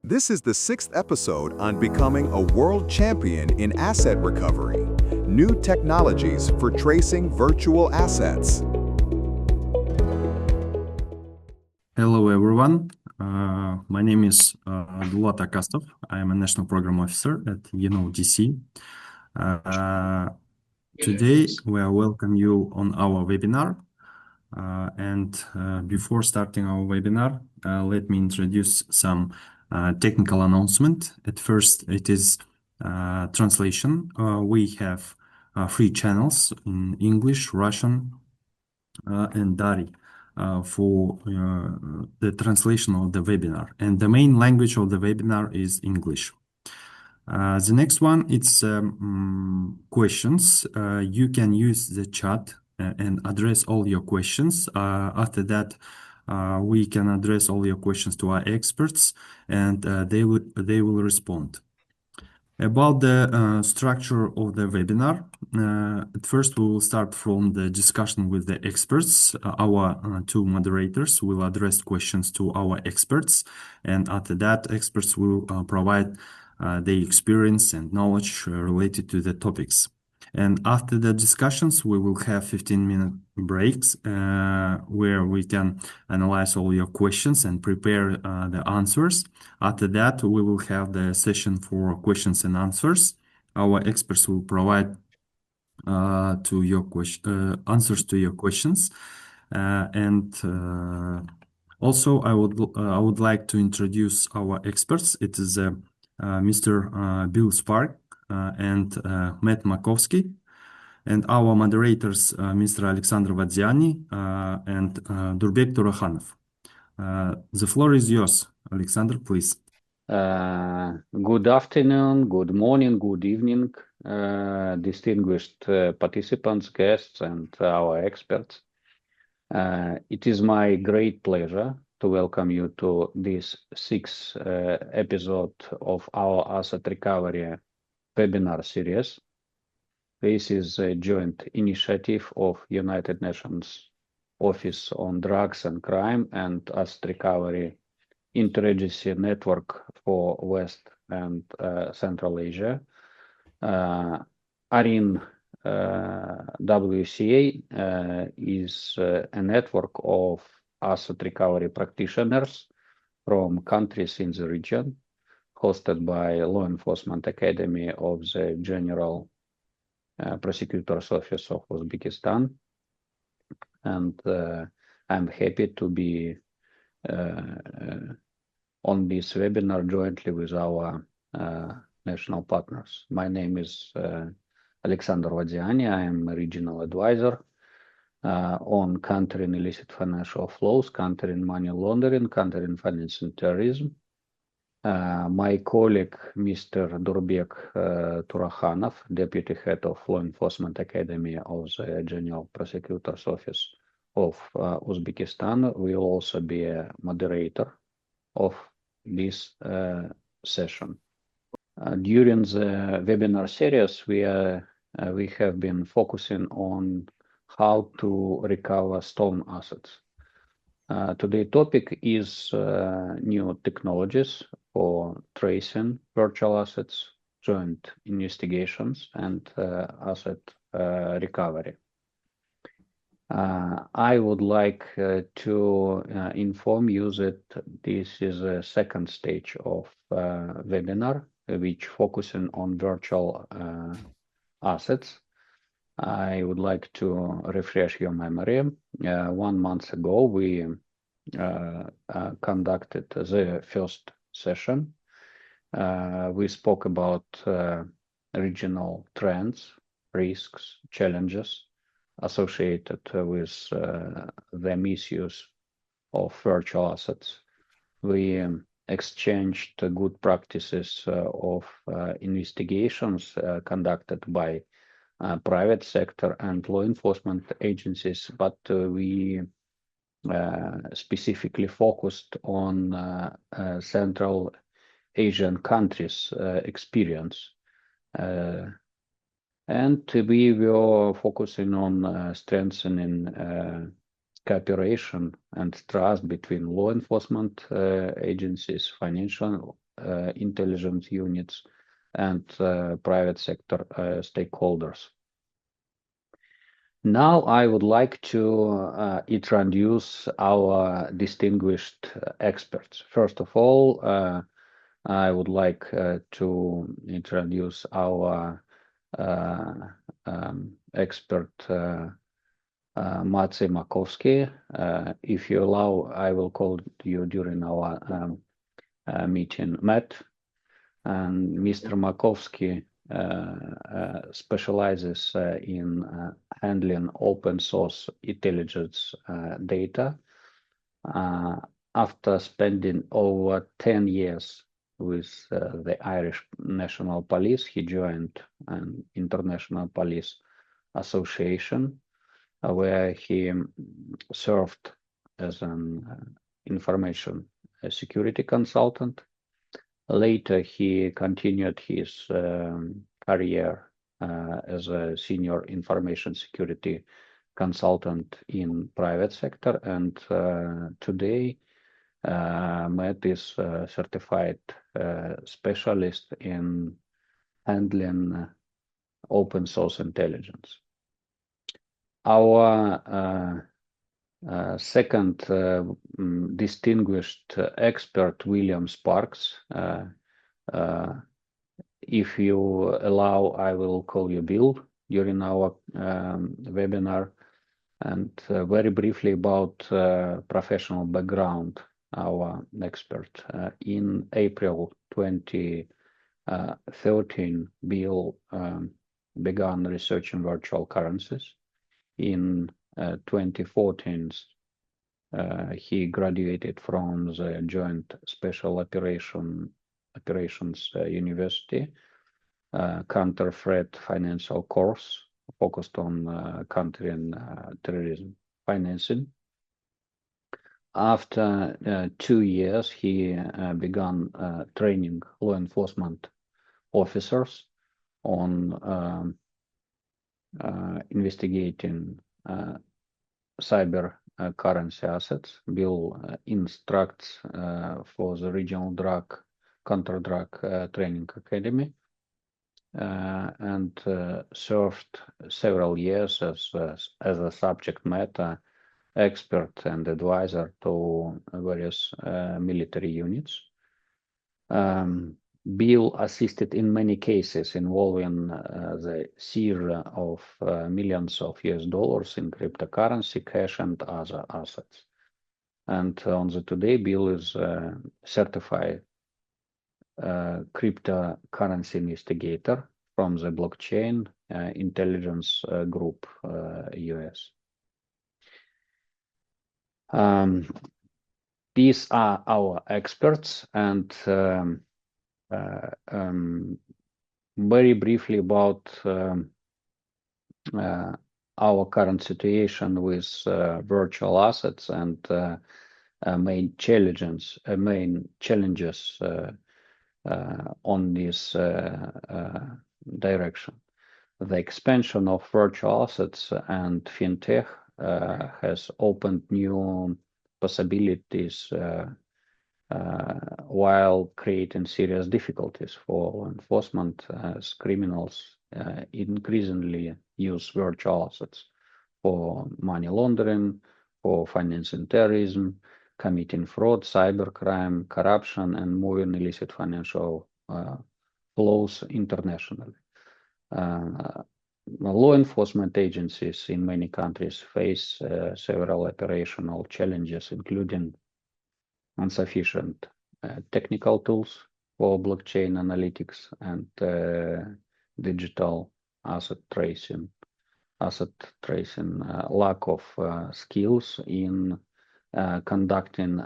This is the 6th episode on becoming a world champion in asset recovery, new technologies for tracing virtual assets. Hello, everyone. My name is Dulat Akastov. I am a National Program Officer at DC. Today, we welcome you on our webinar. Before starting our webinar, let me introduce some technical announcement. At first, it is translation. We have 3 channels in English, Russian, and Dari for the translation of the webinar. And the main language of the webinar is English. The next one, it's questions. You can use the chat and address all your questions. After that, we can address all your questions to our experts, and they will respond. About the structure of the webinar, at first we will start from the discussion with the experts. Our 2 moderators will address questions to our experts, and after that, experts will provide their experience and knowledge related to the topics. And after the discussions, we will have 15-minute breaks where we can analyze all your questions and prepare the answers. After that, we will have the session for questions and answers. Our experts will provide answers to your questions. Also, I would like to introduce our experts. It is Mr. Bill Spark and Matt Makovsky, and our moderators, Mr. Alexander Vadziani and Durbek Turakhanov. The floor is yours, Alexander, please. Good afternoon, good morning, good evening, distinguished participants, guests, and our experts. It is my great pleasure to welcome you to this 6th episode of our asset recovery webinar series. This is a joint initiative of United Nations Office on Drugs and Crime and Asset Recovery Interagency Network for West and Central Asia. ARIN WCA is a network of asset recovery practitioners from countries in the region, hosted by Law Enforcement Academy of the General Prosecutor's Office of Uzbekistan. And I'm happy to be on this webinar jointly with our national partners. My name is Alexander Vadziani. I am a regional advisor on countering illicit financial flows, countering money laundering, countering financing terrorism. My colleague, Mr. Durbek Turakhanov, Deputy Head of Law Enforcement Academy of the General Prosecutor's Office of Uzbekistan, will also be a moderator of this session. During the webinar series, we have been focusing on how to recover stolen assets. Today's topic is new technologies for tracing virtual assets, joint investigations, and asset recovery. I would like to inform you that this is a 2nd stage of webinar, which focusing on virtual assets. I would like to refresh your memory. 1 month ago, we conducted the 1st session. We spoke about regional trends, risks, challenges associated with the misuse of virtual assets. We exchanged good practices of investigations conducted by private sector and law enforcement agencies, but we specifically focused on Central Asian countries' experience. And we were focusing on strengthening cooperation and trust between law enforcement agencies, financial intelligence units and private sector stakeholders. Now I would like to introduce our distinguished experts. First of all, I would like to introduce our expert Maciej Makowski. If you allow, I will call you during our meeting, Matt. And Mr. Makowski specializes in handling open source intelligence data. After spending over 10 years with the Irish National Police, he joined an International Police Association, where he served as an information security consultant. Later, he continued his career as a senior information security consultant in private sector, and today Matt is a certified specialist in handling open source intelligence. Our second distinguished expert, William Sparks. If you allow, I will call you Bill during our webinar. And very briefly about professional background, our expert. In April 2013, Bill began researching virtual currencies. In 2014, he graduated from the Joint Special Operations University counter-threat financial course focused on countering terrorism financing. After 2 years, he began training law enforcement officers on investigating cyber currency assets. Bill instructs for the Regional Counter-Drug Training Academy and served several years as a subject matter expert and advisor to various military units. Bill assisted in many cases involving the seizure of millions of US dollars in cryptocurrency, cash, and other assets. And on the today, Bill is certified cryptocurrency investigator from the Blockchain Intelligence Group, US. These are our experts, and very briefly about our current situation with virtual assets and main challenges on this direction. The expansion of virtual assets and fintech has opened new possibilities while creating serious difficulties for law enforcement, as criminals increasingly use virtual assets for money laundering, for financing terrorism, committing fraud, cybercrime, corruption, and moving illicit financial flows internationally. Law enforcement agencies in many countries face several operational challenges, including insufficient technical tools for blockchain analytics and digital asset tracing, lack of skills in conducting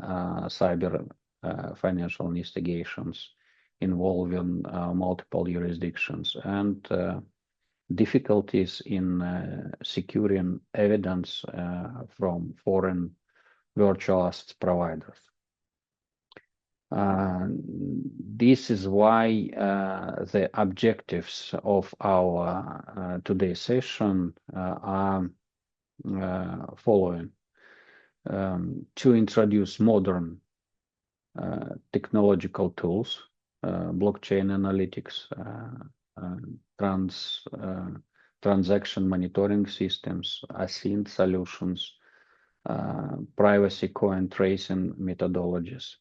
cyber financial investigations involving multiple jurisdictions, and difficulties in securing evidence from foreign virtual assets providers. This is why the objectives of our today's session are following. To introduce modern technological tools blockchain analytics, transaction monitoring systems, OSINT solutions, privacy coin tracing methodologies.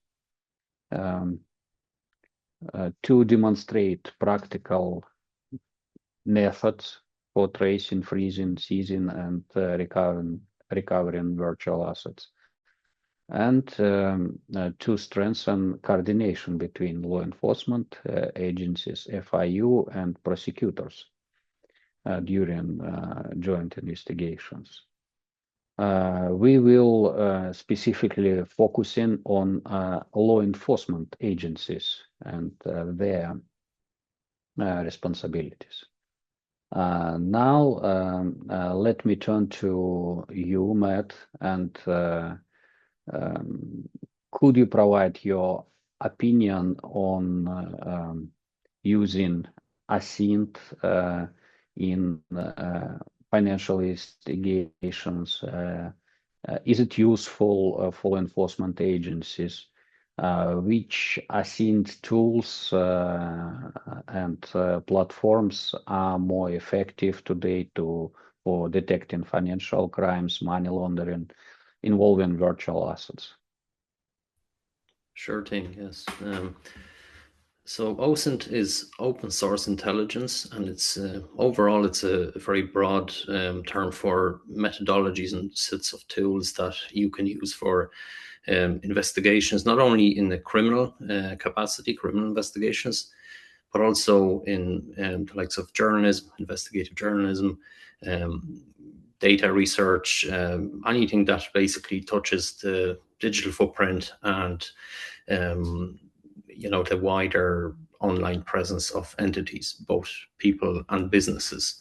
To demonstrate practical methods for tracing, freezing, seizing, and recovering virtual assets, and to strengthen coordination between law enforcement agencies, FIU, and prosecutors during joint investigations. We will specifically focusing on law enforcement agencies and their responsibilities. Now, let me turn to you, Matt, and could you provide your opinion on using OSINT in financial investigations? Is it useful for enforcement agencies? Which OSINT tools and platforms are more effective today for detecting financial crimes, money laundering involving virtual assets? Sure thing, yes. So OSINT is open source intelligence, and it's overall it's a very broad term for methodologies and sets of tools that you can use for investigations, not only in the criminal capacity, criminal investigations, but also in the likes of journalism, investigative journalism, data research, anything that basically touches the digital footprint and the wider online presence of entities, both people and businesses.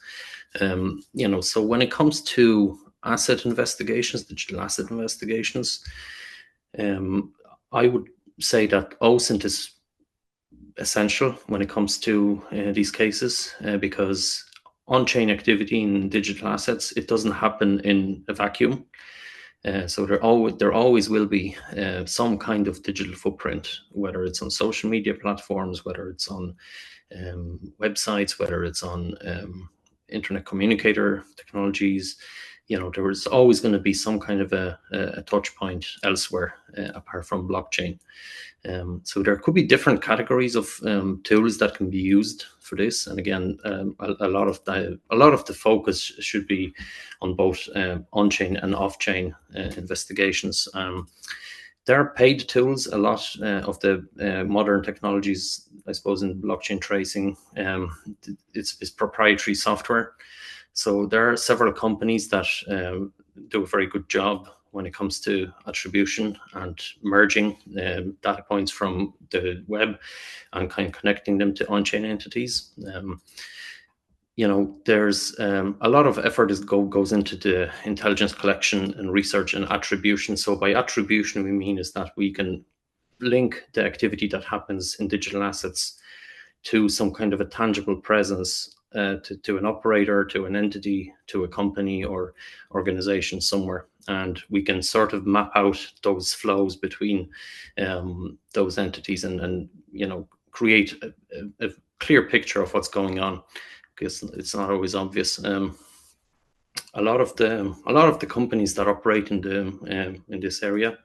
So when it comes to asset investigations, digital asset investigations, I would say that OSINT is essential when it comes to these cases because on-chain activity in digital assets, it doesn't happen in a vacuum. So there always will be some kind of digital footprint, whether it's on social media platforms, whether it's on websites, whether it's on internet communicator technologies. There is always going to be some kind of a touch point elsewhere apart from blockchain. So there could be different categories of tools that can be used for this. And again, a lot of the focus should be on both on-chain and off-chain investigations. There are paid tools. A lot of the modern technologies, I suppose, in blockchain tracing, it's proprietary software. So there are several companies that do a very good job when it comes to attribution and merging data points from the web and kind of connecting them to on-chain entities. There's a lot of effort goes into the intelligence collection and research and attribution. So by attribution, we mean is that we can link the activity that happens in digital assets to some kind of a tangible presence to an operator, to an entity, to a company or organization somewhere. And we can sort of map out those flows between those entities and create a clear picture of what's going on, because it's not always obvious. A lot of the companies that operate in this area,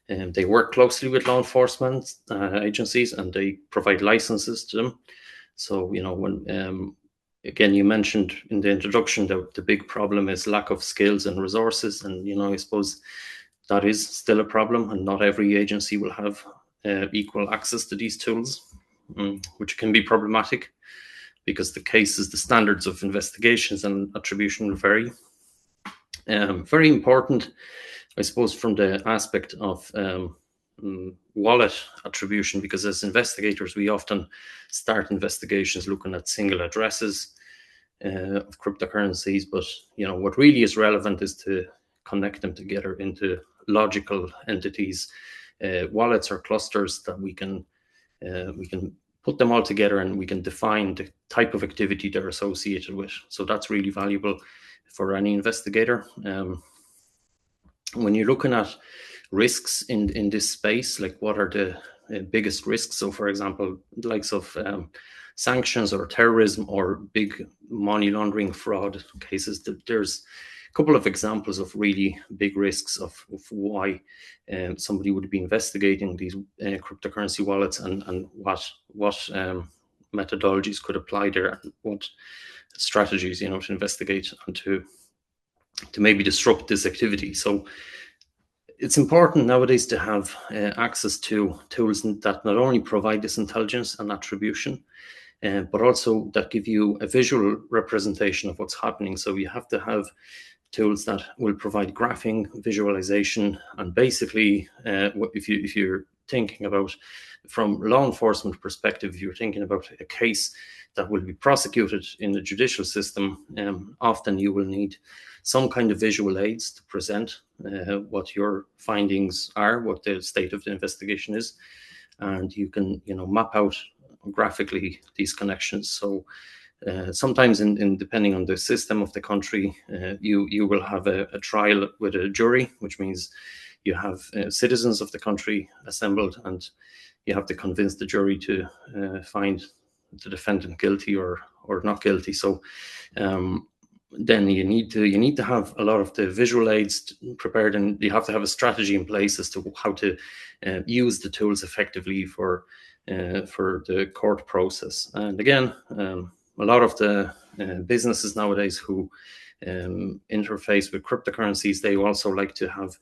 they work closely with law enforcement agencies, and they provide licenses to them. So when again, you mentioned in the introduction that the big problem is lack of skills and resources, and I suppose that is still a problem, and not every agency will have equal access to these tools, which can be problematic because the standards of investigations and attribution will vary. Very important, I suppose, from the aspect of wallet attribution, because as investigators, we often start investigations looking at single addresses of cryptocurrencies. But what really is relevant is to connect them together into logical entities, wallets or clusters that we can put them all together, and we can define the type of activity they're associated with. So that's really valuable for any investigator. When you're looking at risks in this space, like what are the biggest risks. So, for example, the likes of sanctions or terrorism or big money laundering fraud cases. There's a couple of examples of really big risks of why somebody would be investigating these cryptocurrency wallets, and what methodologies could apply there, and what strategies, to investigate and to maybe disrupt this activity. So it's important nowadays to have access to tools that not only provide this intelligence and attribution, but also that give you a visual representation of what's happening. So you have to have tools that will provide graphing, visualization, and basically, if you're thinking about from law enforcement perspective, if you're thinking about a case that will be prosecuted in the judicial system, often you will need some kind of visual aids to present what your findings are, what the state of the investigation is, and you can map out graphically these connections. So sometimes in depending on the system of the country, you will have a trial with a jury, which means you have citizens of the country assembled, and you have to convince the jury to find the defendant guilty or not guilty. So then you need to have a lot of the visual aids prepared, and you have to have a strategy in place as to how to use the tools effectively for the court process. And again, a lot of the businesses nowadays who interface with cryptocurrencies, they also like to have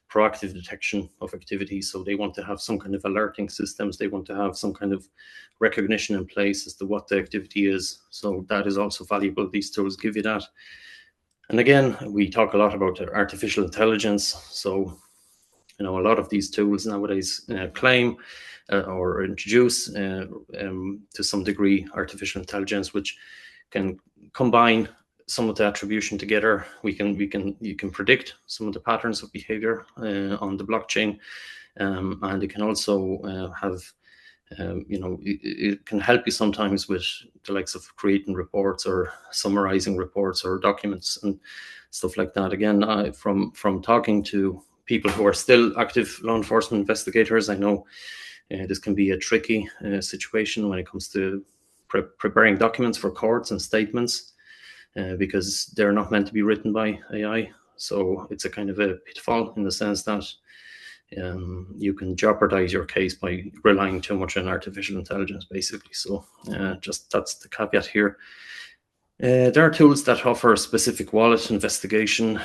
proactive detection of activities. So they want to have some kind of alerting systems. They want to have some kind of recognition in place as to what the activity is. So that is also valuable. These tools give you that. And again, we talk a lot about artificial intelligence. So, a lot of these tools nowadays claim or introduce to some degree artificial intelligence, which can combine some of the attribution together. You can predict some of the patterns of behavior on the blockchain, and it can also have it can help you sometimes with the likes of creating reports or summarizing reports or documents and stuff like that. Again, from talking to people who are still active law enforcement investigators, I know this can be a tricky situation when it comes to preparing documents for courts and statements, because they're not meant to be written by AI. So it's a kind of a pitfall in the sense that you can jeopardize your case by relying too much on artificial intelligence, basically. So just that's the caveat here. There are tools that offer specific wallet investigation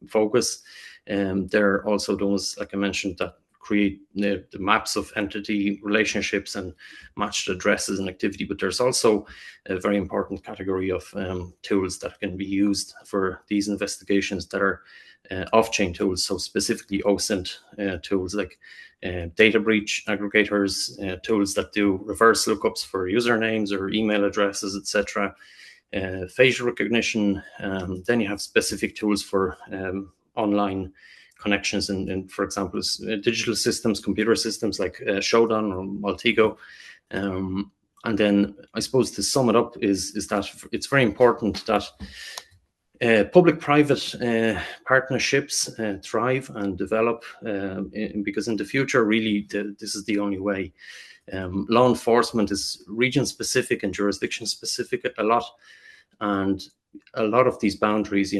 focus. There are also those, like I mentioned, that create the maps of entity relationships and matched addresses and activity. But there's also a very important category of tools that can be used for these investigations that are off-chain tools. So specifically OSINT tools like data breach aggregators, tools that do reverse lookups for usernames or email addresses, etc. Facial recognition. Then you have specific tools for online connections and for example, digital systems, computer systems like Shodan or Maltego. And then I suppose to sum it up is that it's very important that public-private partnerships thrive and develop, because in the future, really, this is the only way. Law enforcement is region-specific and jurisdiction-specific a lot, and a lot of these boundaries,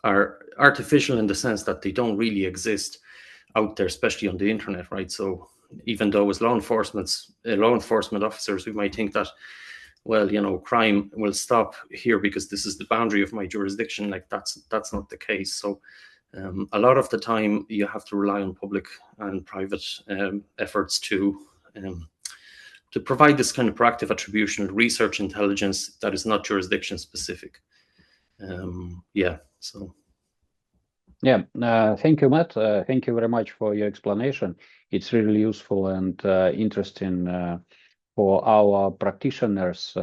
are artificial in the sense that they don't really exist out there, especially on the internet, right? So even though as law enforcement officers, we might think that, well, crime will stop here because this is the boundary of my jurisdiction. Like that's not the case. So a lot of the time you have to rely on public and private efforts to provide this kind of proactive attribution, research intelligence that is not jurisdiction specific. Thank you, Matt. Thank you very much for your explanation. It's really useful and interesting for our practitioners.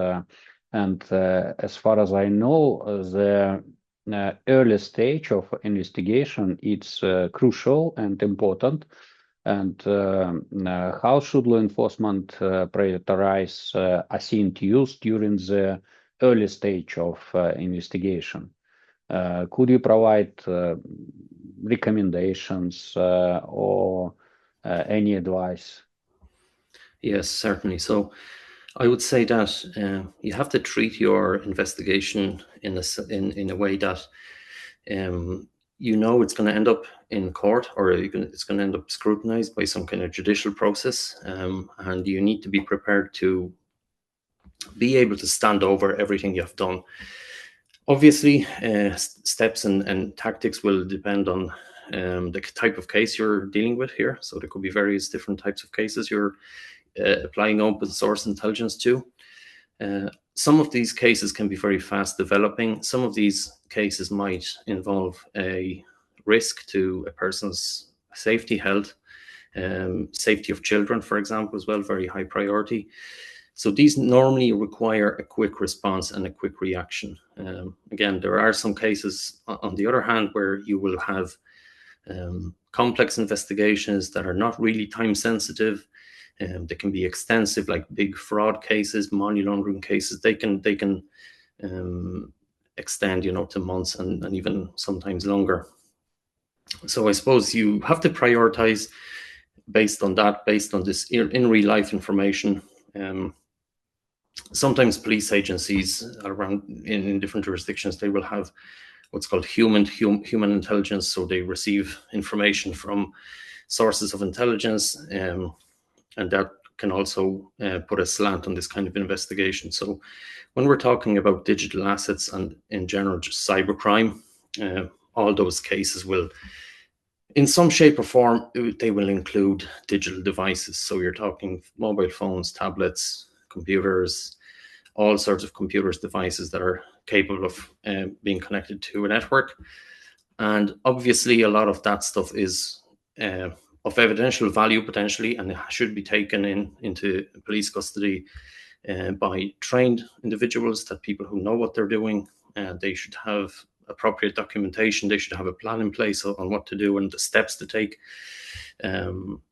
And as far as I know, the early stage of investigation it's crucial and important. And how should law enforcement prioritize OSINT use during the early stage of investigation? Could you provide recommendations or Any advice? Yes, certainly. So I would say that you have to treat your investigation in a way that it's going to end up in court, or it's going to end up scrutinized by some kind of judicial process, and you need to be prepared to be able to stand over everything you have done. Obviously, steps and tactics will depend on the type of case you're dealing with here. So there could be various different types of cases you're applying open source intelligence to. Some of these cases can be very fast developing. Some of these cases might involve a risk to a person's safety, health, safety of children, for example, as well, very high priority. So these normally require a quick response and a quick reaction. Again, there are some cases, on the other hand, where you will have complex investigations that are not really time sensitive. They can be extensive, like big fraud cases, money laundering cases. They can extend, to months and even sometimes longer. So I suppose you have to prioritize based on this in real life information. Sometimes police agencies around in different jurisdictions, they will have what's called human intelligence. So they receive information from sources of intelligence, and that can also put a slant on this kind of investigation. So when we're talking about digital assets and in general just cybercrime, all those cases will, in some shape or form, they will include digital devices. So you're talking mobile phones, tablets, computers, all sorts of computers, devices that are capable of being connected to a network. And obviously a lot of that stuff is of evidential value potentially, and it should be taken into police custody by trained individuals, that people who know what they're doing. They should have appropriate documentation. They should have a plan in place on what to do and the steps to take.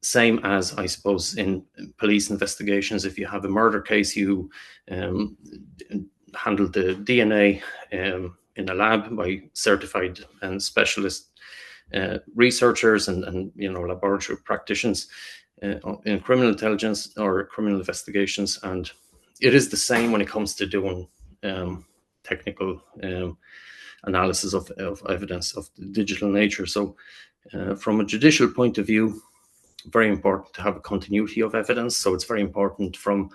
Same as, I suppose, in police investigations. If you have a murder case, you handle the DNA in a lab by certified and specialist researchers and laboratory practitioners in criminal intelligence or criminal investigations. And it is the same when it comes to doing technical analysis of evidence of the digital nature. So from a judicial point of view, very important to have a continuity of evidence. So it's very important from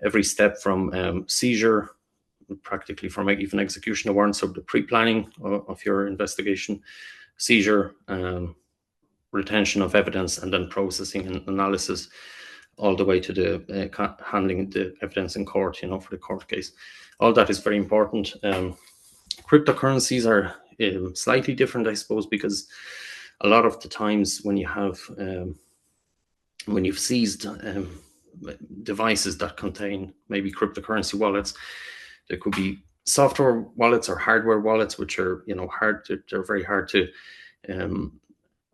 every step, from seizure, practically from even execution of warrants, so the pre-planning of your investigation, seizure, retention of evidence, and then processing and analysis, all the way to the handling the evidence in court, for the court case. All that is very important. Cryptocurrencies are slightly different, I suppose, because a lot of the times when you have when you've seized devices that contain maybe cryptocurrency wallets, there could be software wallets or hardware wallets, which are they're very hard to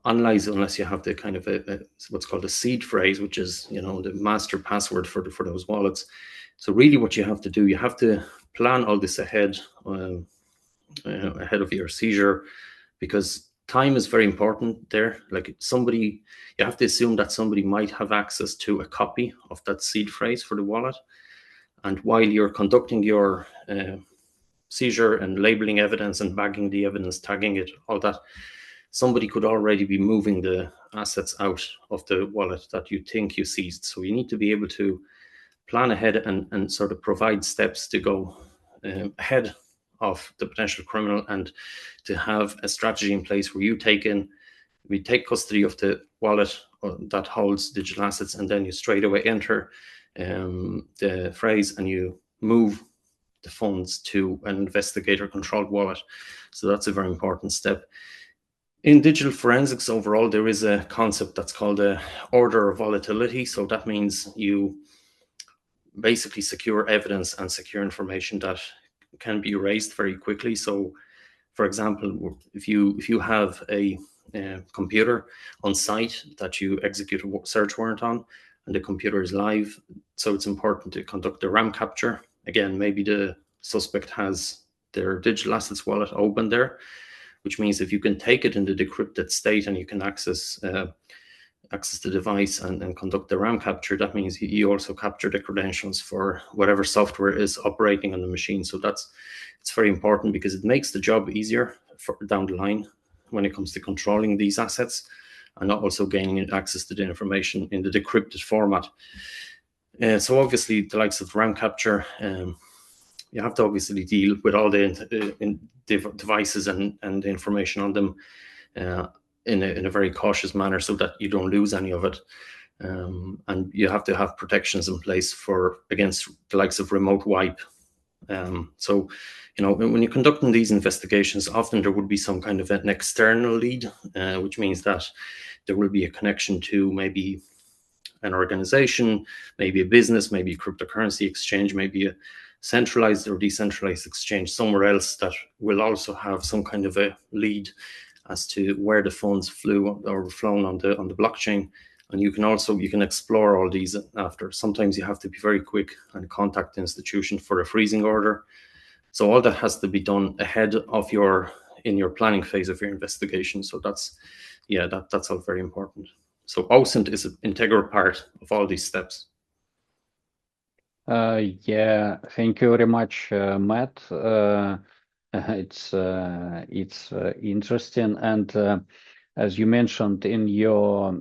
analyze unless you have the kind of what's called a seed phrase, which is the master password for those wallets. So really, what you have to do, you have to plan all this ahead of your seizure, because time is very important there. Like you have to assume that somebody might have access to a copy of that seed phrase for the wallet. And while you're conducting your seizure and labeling evidence and bagging the evidence, tagging it, all that, somebody could already be moving the assets out of the wallet that you think you seized. So you need to be able to plan ahead and sort of provide steps to go ahead of the potential criminal, and to have a strategy in place where we take custody of the wallet that holds digital assets, and then you straight away enter the phrase and you move the funds to an investigator controlled wallet. So that's a very important step. In digital forensics overall, there is a concept that's called a order of volatility. So that means you basically secure evidence and secure information that can be erased very quickly. So, for example, if you have a computer on site that you execute a search warrant on, and the computer is live, so it's important to conduct a RAM capture. Again, maybe the suspect has their digital assets wallet open there, which means if you can take it in the decrypted state and you can access access the device and conduct the RAM capture, that means you also capture the credentials for whatever software is operating on the machine. So it's very important because it makes the job easier for down the line when it comes to controlling these assets and also gaining access to the information in the decrypted format. So obviously the likes of RAM capture, you have to obviously deal with all the devices and the information on them in a very cautious manner so that you don't lose any of it. And you have to have protections in place against the likes of remote wipe. So, when you're conducting these investigations, often there would be some kind of an external lead, which means that there will be a connection to maybe an organization, maybe a business, maybe a cryptocurrency exchange, maybe a centralized or decentralized exchange somewhere else that will also have some kind of a lead as to where the funds flew or flown on the blockchain. And you can explore all these after. Sometimes you have to be very quick and contact the institution for a freezing order. So all that has to be done ahead of in your planning phase of your investigation. So that's all very important. So OSINT is an integral part of all these steps. Yeah, thank you very much, Matt. It's interesting, and as you mentioned in your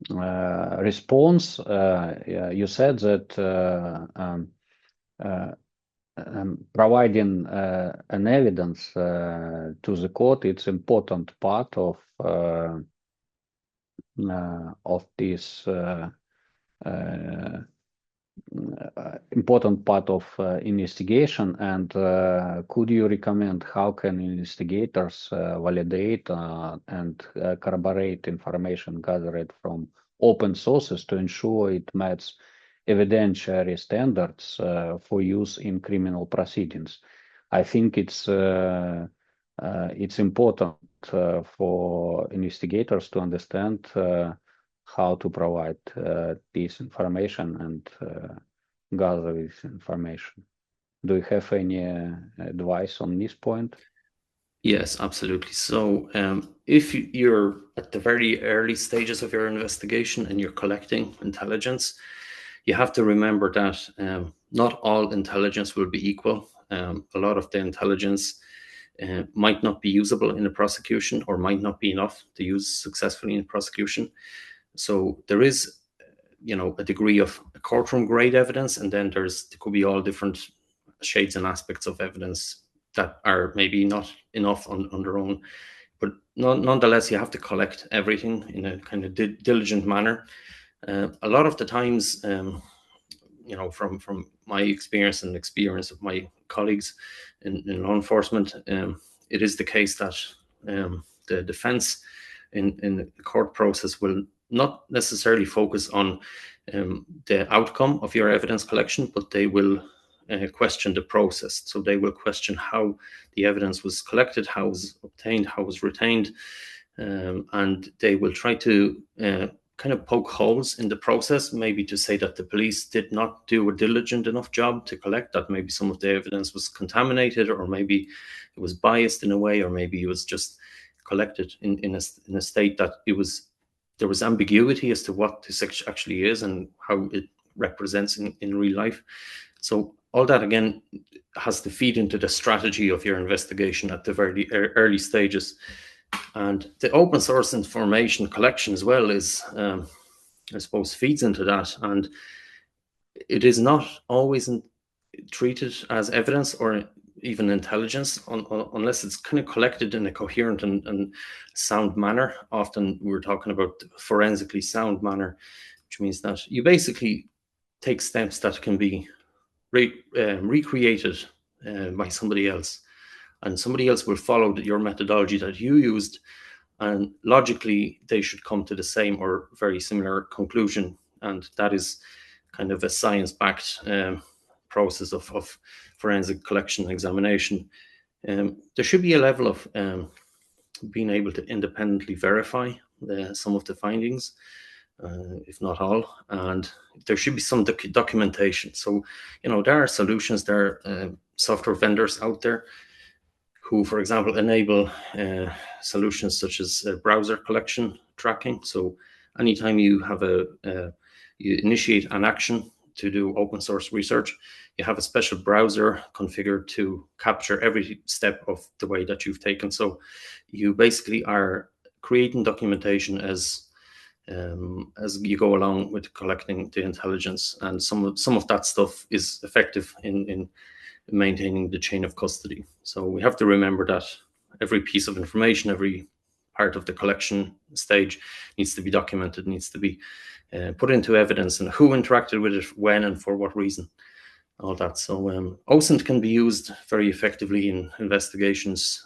response, you said that providing an evidence to the court, it's important part of this important part of investigation. And could you recommend how can investigators validate and corroborate information gathered from open sources to ensure it meets evidentiary standards for use in criminal proceedings? I think it's important for investigators to understand how to provide this information and gather this information. Do you have any advice on this point? Yes, absolutely. So if you're at the very early stages of your investigation and you're collecting intelligence, you have to remember that not all intelligence will be equal. A lot of the intelligence might not be usable in a prosecution or might not be enough to use successfully in prosecution. So there is, a degree of courtroom grade evidence, and then there could be all different shades and aspects of evidence that are maybe not enough on their own. But nonetheless, you have to collect everything in a kind of diligent manner. A lot of the times, from my experience and experience of my colleagues in law enforcement, it is the case that the defense in the court process will not necessarily focus on the outcome of your evidence collection, but they will question the process. So they will question how the evidence was collected, how it was obtained, how it was retained, and they will try to kind of poke holes in the process, maybe to say that the police did not do a diligent enough job to collect, that maybe some of the evidence was contaminated, or maybe it was biased in a way, or maybe it was just collected in a state that there was ambiguity as to what this actually is and how it represents in real life. So all that, again, has to feed into the strategy of your investigation at the very early stages. And the open source information collection as well is, I suppose, feeds into that. And it is not always treated as evidence or even intelligence unless it's kind of collected in a coherent and sound manner. Often we're talking about forensically sound manner, which means that you basically take steps that can be recreated by somebody else, and somebody else will follow your methodology that you used, and logically they should come to the same or very similar conclusion. And that is kind of a science-backed process of forensic collection and examination. There should be a level of being able to independently verify some of the findings, if not all, and there should be some documentation. So, there are solutions, there are software vendors out there who, for example, enable solutions such as browser collection tracking. So anytime you have you initiate an action to do open source research, you have a special browser configured to capture every step of the way that you've taken. So you basically are creating documentation as you go along with collecting the intelligence, and some of that stuff is effective in maintaining the chain of custody. So we have to remember that every piece of information, every part of the collection stage needs to be documented, needs to be put into evidence, and who interacted with it, when, and for what reason, all that. So OSINT can be used very effectively in investigations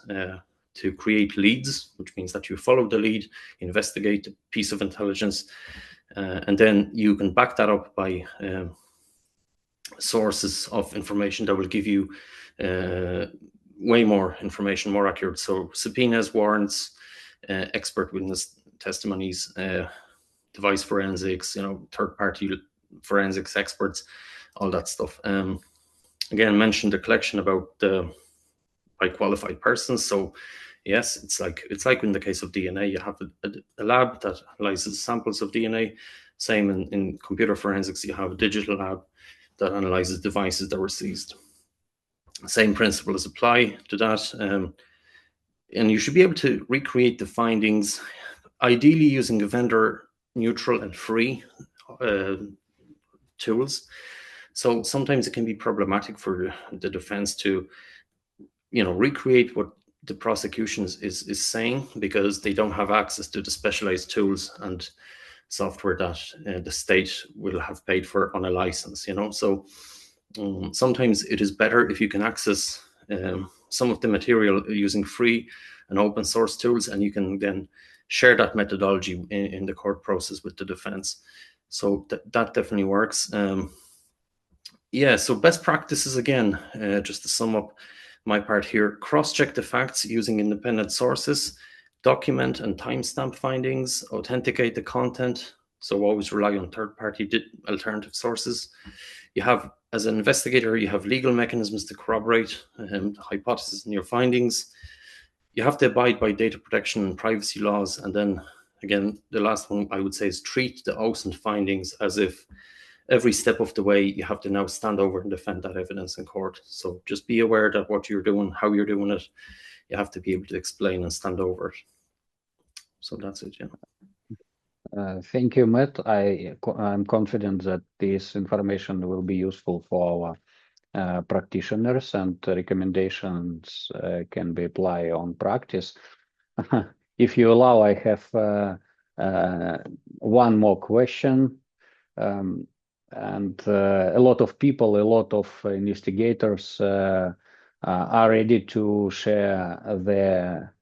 to create leads, which means that you follow the lead, investigate a piece of intelligence, and then you can back that up by sources of information that will give you way more information, more accurate. So subpoenas, warrants, expert witness testimonies, device forensics, third-party forensics experts, all that stuff. Again, mentioned the collection about by qualified persons. So yes, it's like in the case of DNA, you have a lab that analyzes samples of DNA. Same in computer forensics, you have a digital lab that analyzes devices that were seized. Same principles apply to that. And you should be able to recreate the findings, ideally using a vendor neutral and free tools. So sometimes it can be problematic for the defense to, recreate what the prosecution is saying, because they don't have access to the specialized tools and software that the state will have paid for on a license. So sometimes it is better if you can access some of the material using free and open source tools, and you can then share that methodology in the court process with the defense. So that definitely works. So best practices, again, just to sum up my part here: cross-check the facts using independent sources, document and timestamp findings, authenticate the content. So always rely on third-party alternative sources. You have, as an investigator, you have legal mechanisms to corroborate the hypothesis in your findings. You have to abide by data protection and privacy laws. And then, again, the last one I would say is treat the OSINT findings as if every step of the way you have to now stand over and defend that evidence in court. So just be aware that what you're doing, how you're doing it, you have to be able to explain and stand over it. So that's it, Thank you, Matt. I'm confident that this information will be useful for our practitioners, and recommendations can be applied on practice. If you allow, I have one more question. And a lot of people, a lot of investigators are ready to share their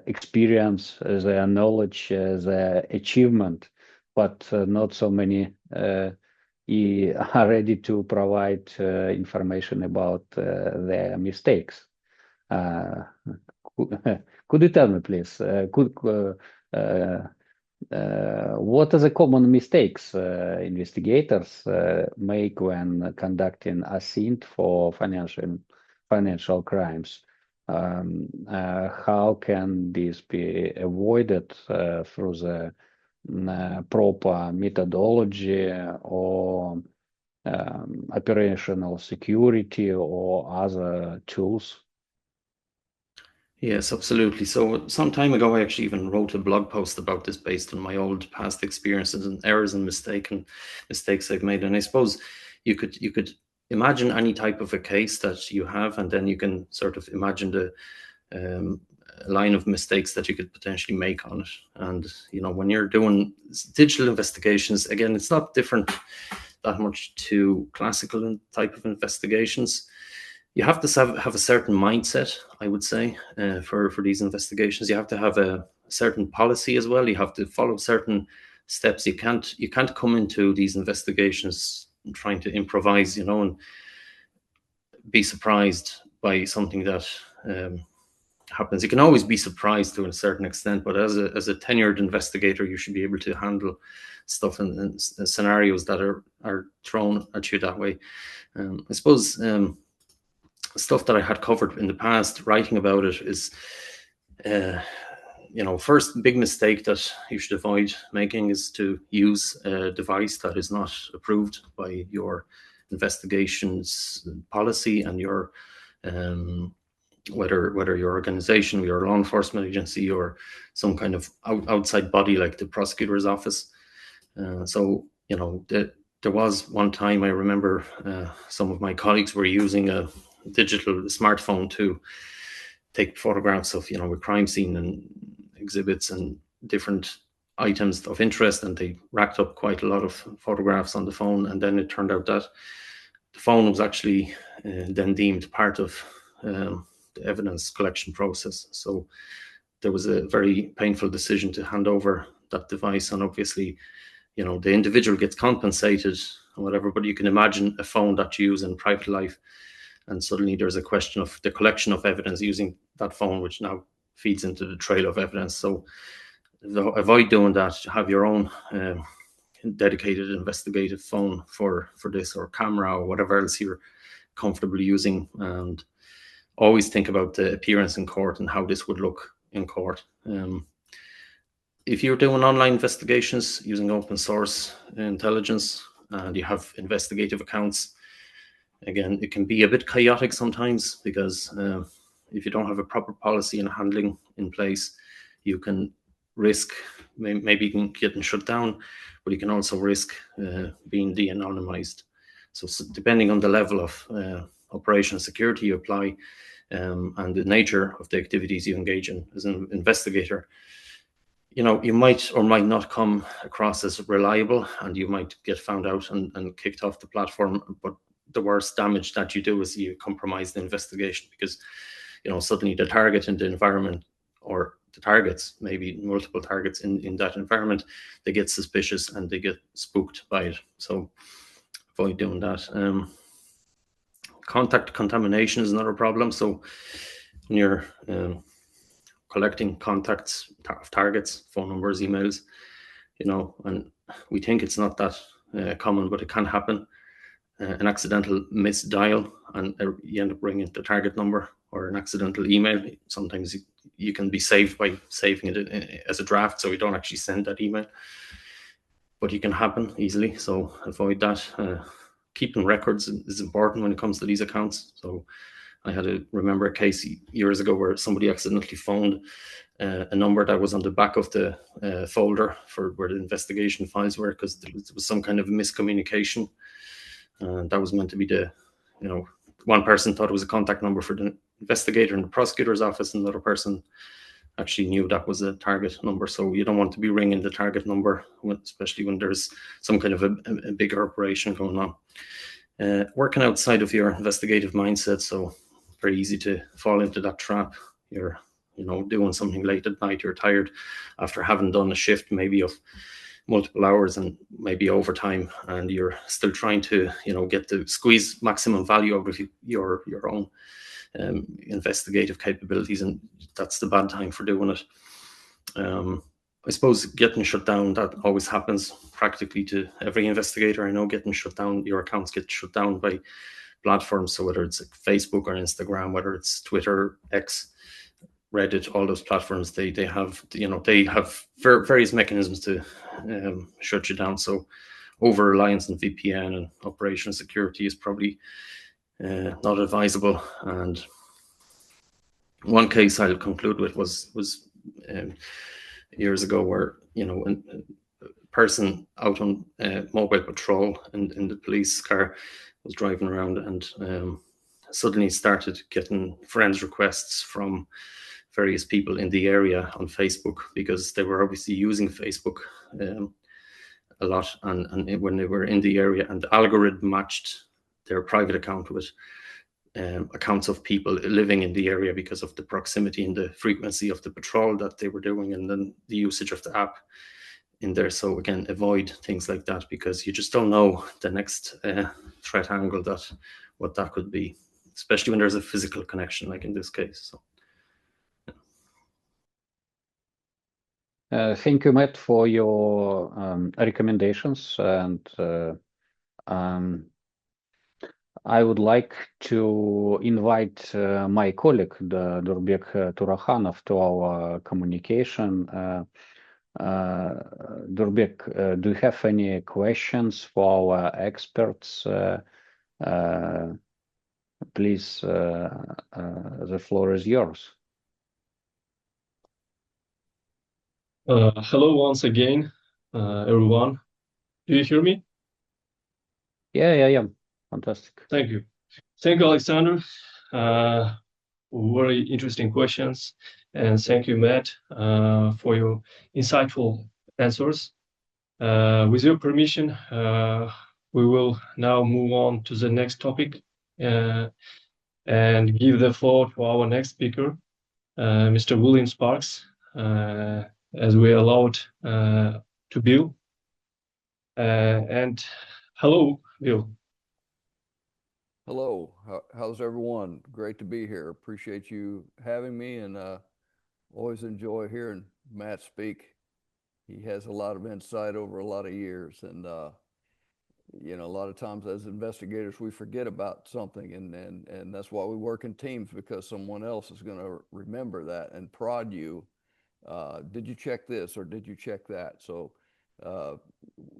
experience, their knowledge, their achievement, but not so many are ready to provide information about their mistakes. Could you tell me, please, what are the common mistakes investigators make when conducting OSINT for financial crimes? How can this be avoided through the proper methodology or operational security or other tools? Yes, absolutely. So some time ago, I actually even wrote a blog post about this based on my old past experiences and errors and mistakes I've made. And I suppose you could imagine any type of a case that you have, and then you can sort of imagine the line of mistakes that you could potentially make on it. And when you're doing digital investigations, again, it's not different that much to classical type of investigations. You have to have a certain mindset, I would say, for these investigations. You have to have a certain policy as well. You have to follow certain steps. You can't come into these investigations trying to improvise, and be surprised by something that happens. You can always be surprised to a certain extent, but as a tenured investigator, you should be able to handle stuff and scenarios that are thrown at you that way. I suppose stuff that I had covered in the past, writing about it, is first big mistake that you should avoid making is to use a device that is not approved by your investigations policy and your whether your organization, your law enforcement agency, or some kind of outside body like the prosecutor's office. There was one time I remember some of my colleagues were using a digital smartphone to take photographs of a crime scene and exhibits and different items of interest, and they racked up quite a lot of photographs on the phone. And then it turned out that the phone was actually then deemed part of the evidence collection process. So there was a very painful decision to hand over that device, and obviously, the individual gets compensated and whatever, but you can imagine a phone that you use in private life, and suddenly there's a question of the collection of evidence using that phone, which now feeds into the trail of evidence. So avoid doing that. Have your own dedicated investigative phone for this, or camera, or whatever else you're comfortable using, and always think about the appearance in court and how this would look in court. If you're doing online investigations using open source intelligence and you have investigative accounts, again, it can be a bit chaotic sometimes, because if you don't have a proper policy and handling in place, you can risk maybe getting shut down, but you can also risk being de-anonymized. So depending on the level of operational security you apply and the nature of the activities you engage in as an investigator, you might or might not come across as reliable, and you might get found out and kicked off the platform. But the worst damage that you do is you compromise the investigation, because suddenly the target in the environment, or the targets, maybe multiple targets in that environment, they get suspicious and they get spooked by it. So avoid doing that. Contact contamination is another problem. So when you're collecting contacts of targets, phone numbers, emails, and we think it's not that common, but it can happen. An accidental misdial, and you end up ringing the target number, or an accidental email. Sometimes you can be saved by saving it as a draft, so you don't actually send that email, but it can happen easily. So avoid that. Keeping records is important when it comes to these accounts. So I had to remember a case years ago where somebody accidentally phoned a number that was on the back of the folder for where the investigation files were, because there was some kind of miscommunication. That was meant to be one person thought it was a contact number for the investigator in the prosecutor's office, and another person actually knew that was a target number. So you don't want to be ringing the target number, especially when there's some kind of a bigger operation going on. Working outside of your investigative mindset, so very easy to fall into that trap. You're doing something late at night, you're tired after having done a shift maybe of multiple hours and maybe overtime, and you're still trying to get to squeeze maximum value out of your own investigative capabilities, and that's the bad time for doing it. I suppose getting shut down, that always happens practically to every investigator I know. Getting shut down, your accounts get shut down by platforms. So whether it's like Facebook or Instagram, whether it's Twitter, X, Reddit, all those platforms, they have various mechanisms to shut you down. So over reliance on VPN and operational security is probably not advisable. And one case I'll conclude with was years ago, where a person out on mobile patrol in the police car was driving around, and suddenly started getting friends requests from various people in the area on Facebook, because they were obviously using Facebook a lot, and when they were in the area, and the algorithm matched their private account with accounts of people living in the area because of the proximity and the frequency of the patrol that they were doing, and then the usage of the app in there. So again, avoid things like that, because you just don't know the next threat angle what that could be, especially when there's a physical connection, like in this case. So. Thank you, Matt, for your recommendations, and I would like to invite my colleague, Durbek Turakhanov, to our communication. Durbek, do you have any questions for our experts? Please, the floor is yours. Hello once again, everyone. Do you hear me? Yeah. Fantastic. Thank you. Thank you, Alexander. Very interesting questions. And thank you, Matt, for your insightful answers. With your permission, we will now move on to the next topic and give the floor to our next speaker, Mr. William Sparks, as we allowed to Bill. And hello, Bill. Hello, how's everyone? Great to be here. Appreciate you having me, and always enjoy hearing Matt speak. He has a lot of insight over a lot of years, and you know, a lot of times as investigators we forget about something, and that's why we work in teams, because someone else is going to remember that and prod you. Did you check this or did you check that? So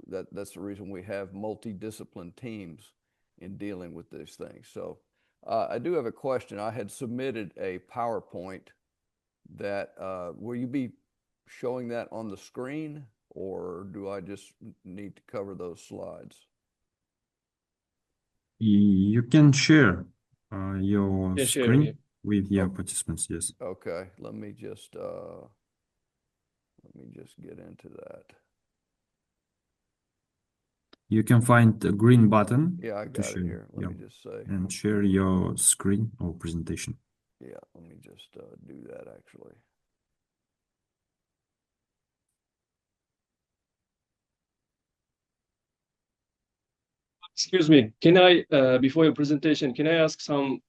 that's the reason we have multidisciplined teams in dealing with these things. So I do have a question. I had submitted a PowerPoint that, will you be showing that on the screen, or do I just need to cover those slides? You can share your Yeah, share, screen yeah. with your participants, yes. Okay, let me just get into that. You can find the green button Yeah, I to got share, it here. Let me just say. and share your screen or presentation. Yeah, let me just do that actually. Excuse me, can I, before your presentation, can I ask some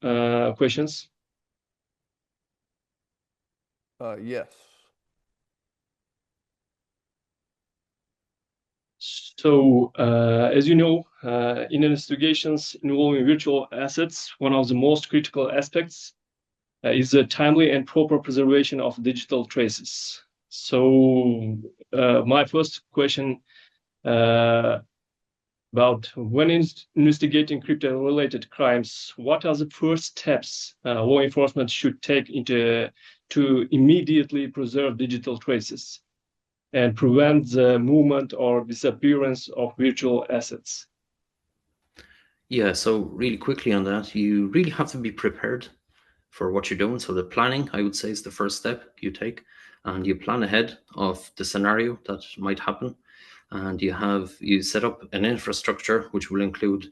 questions? Yes. So, as you know, in investigations involving virtual assets, one of the most critical aspects is the timely and proper preservation of digital traces. So, my first question about when investigating crypto-related crimes, what are the first steps law enforcement should take to immediately preserve digital traces and prevent the movement or disappearance of virtual assets? Yeah, so really quickly on that, you really have to be prepared for what you're doing. So the planning, I would say, is the first step you take, and you plan ahead of the scenario that might happen, and you set up an infrastructure which will include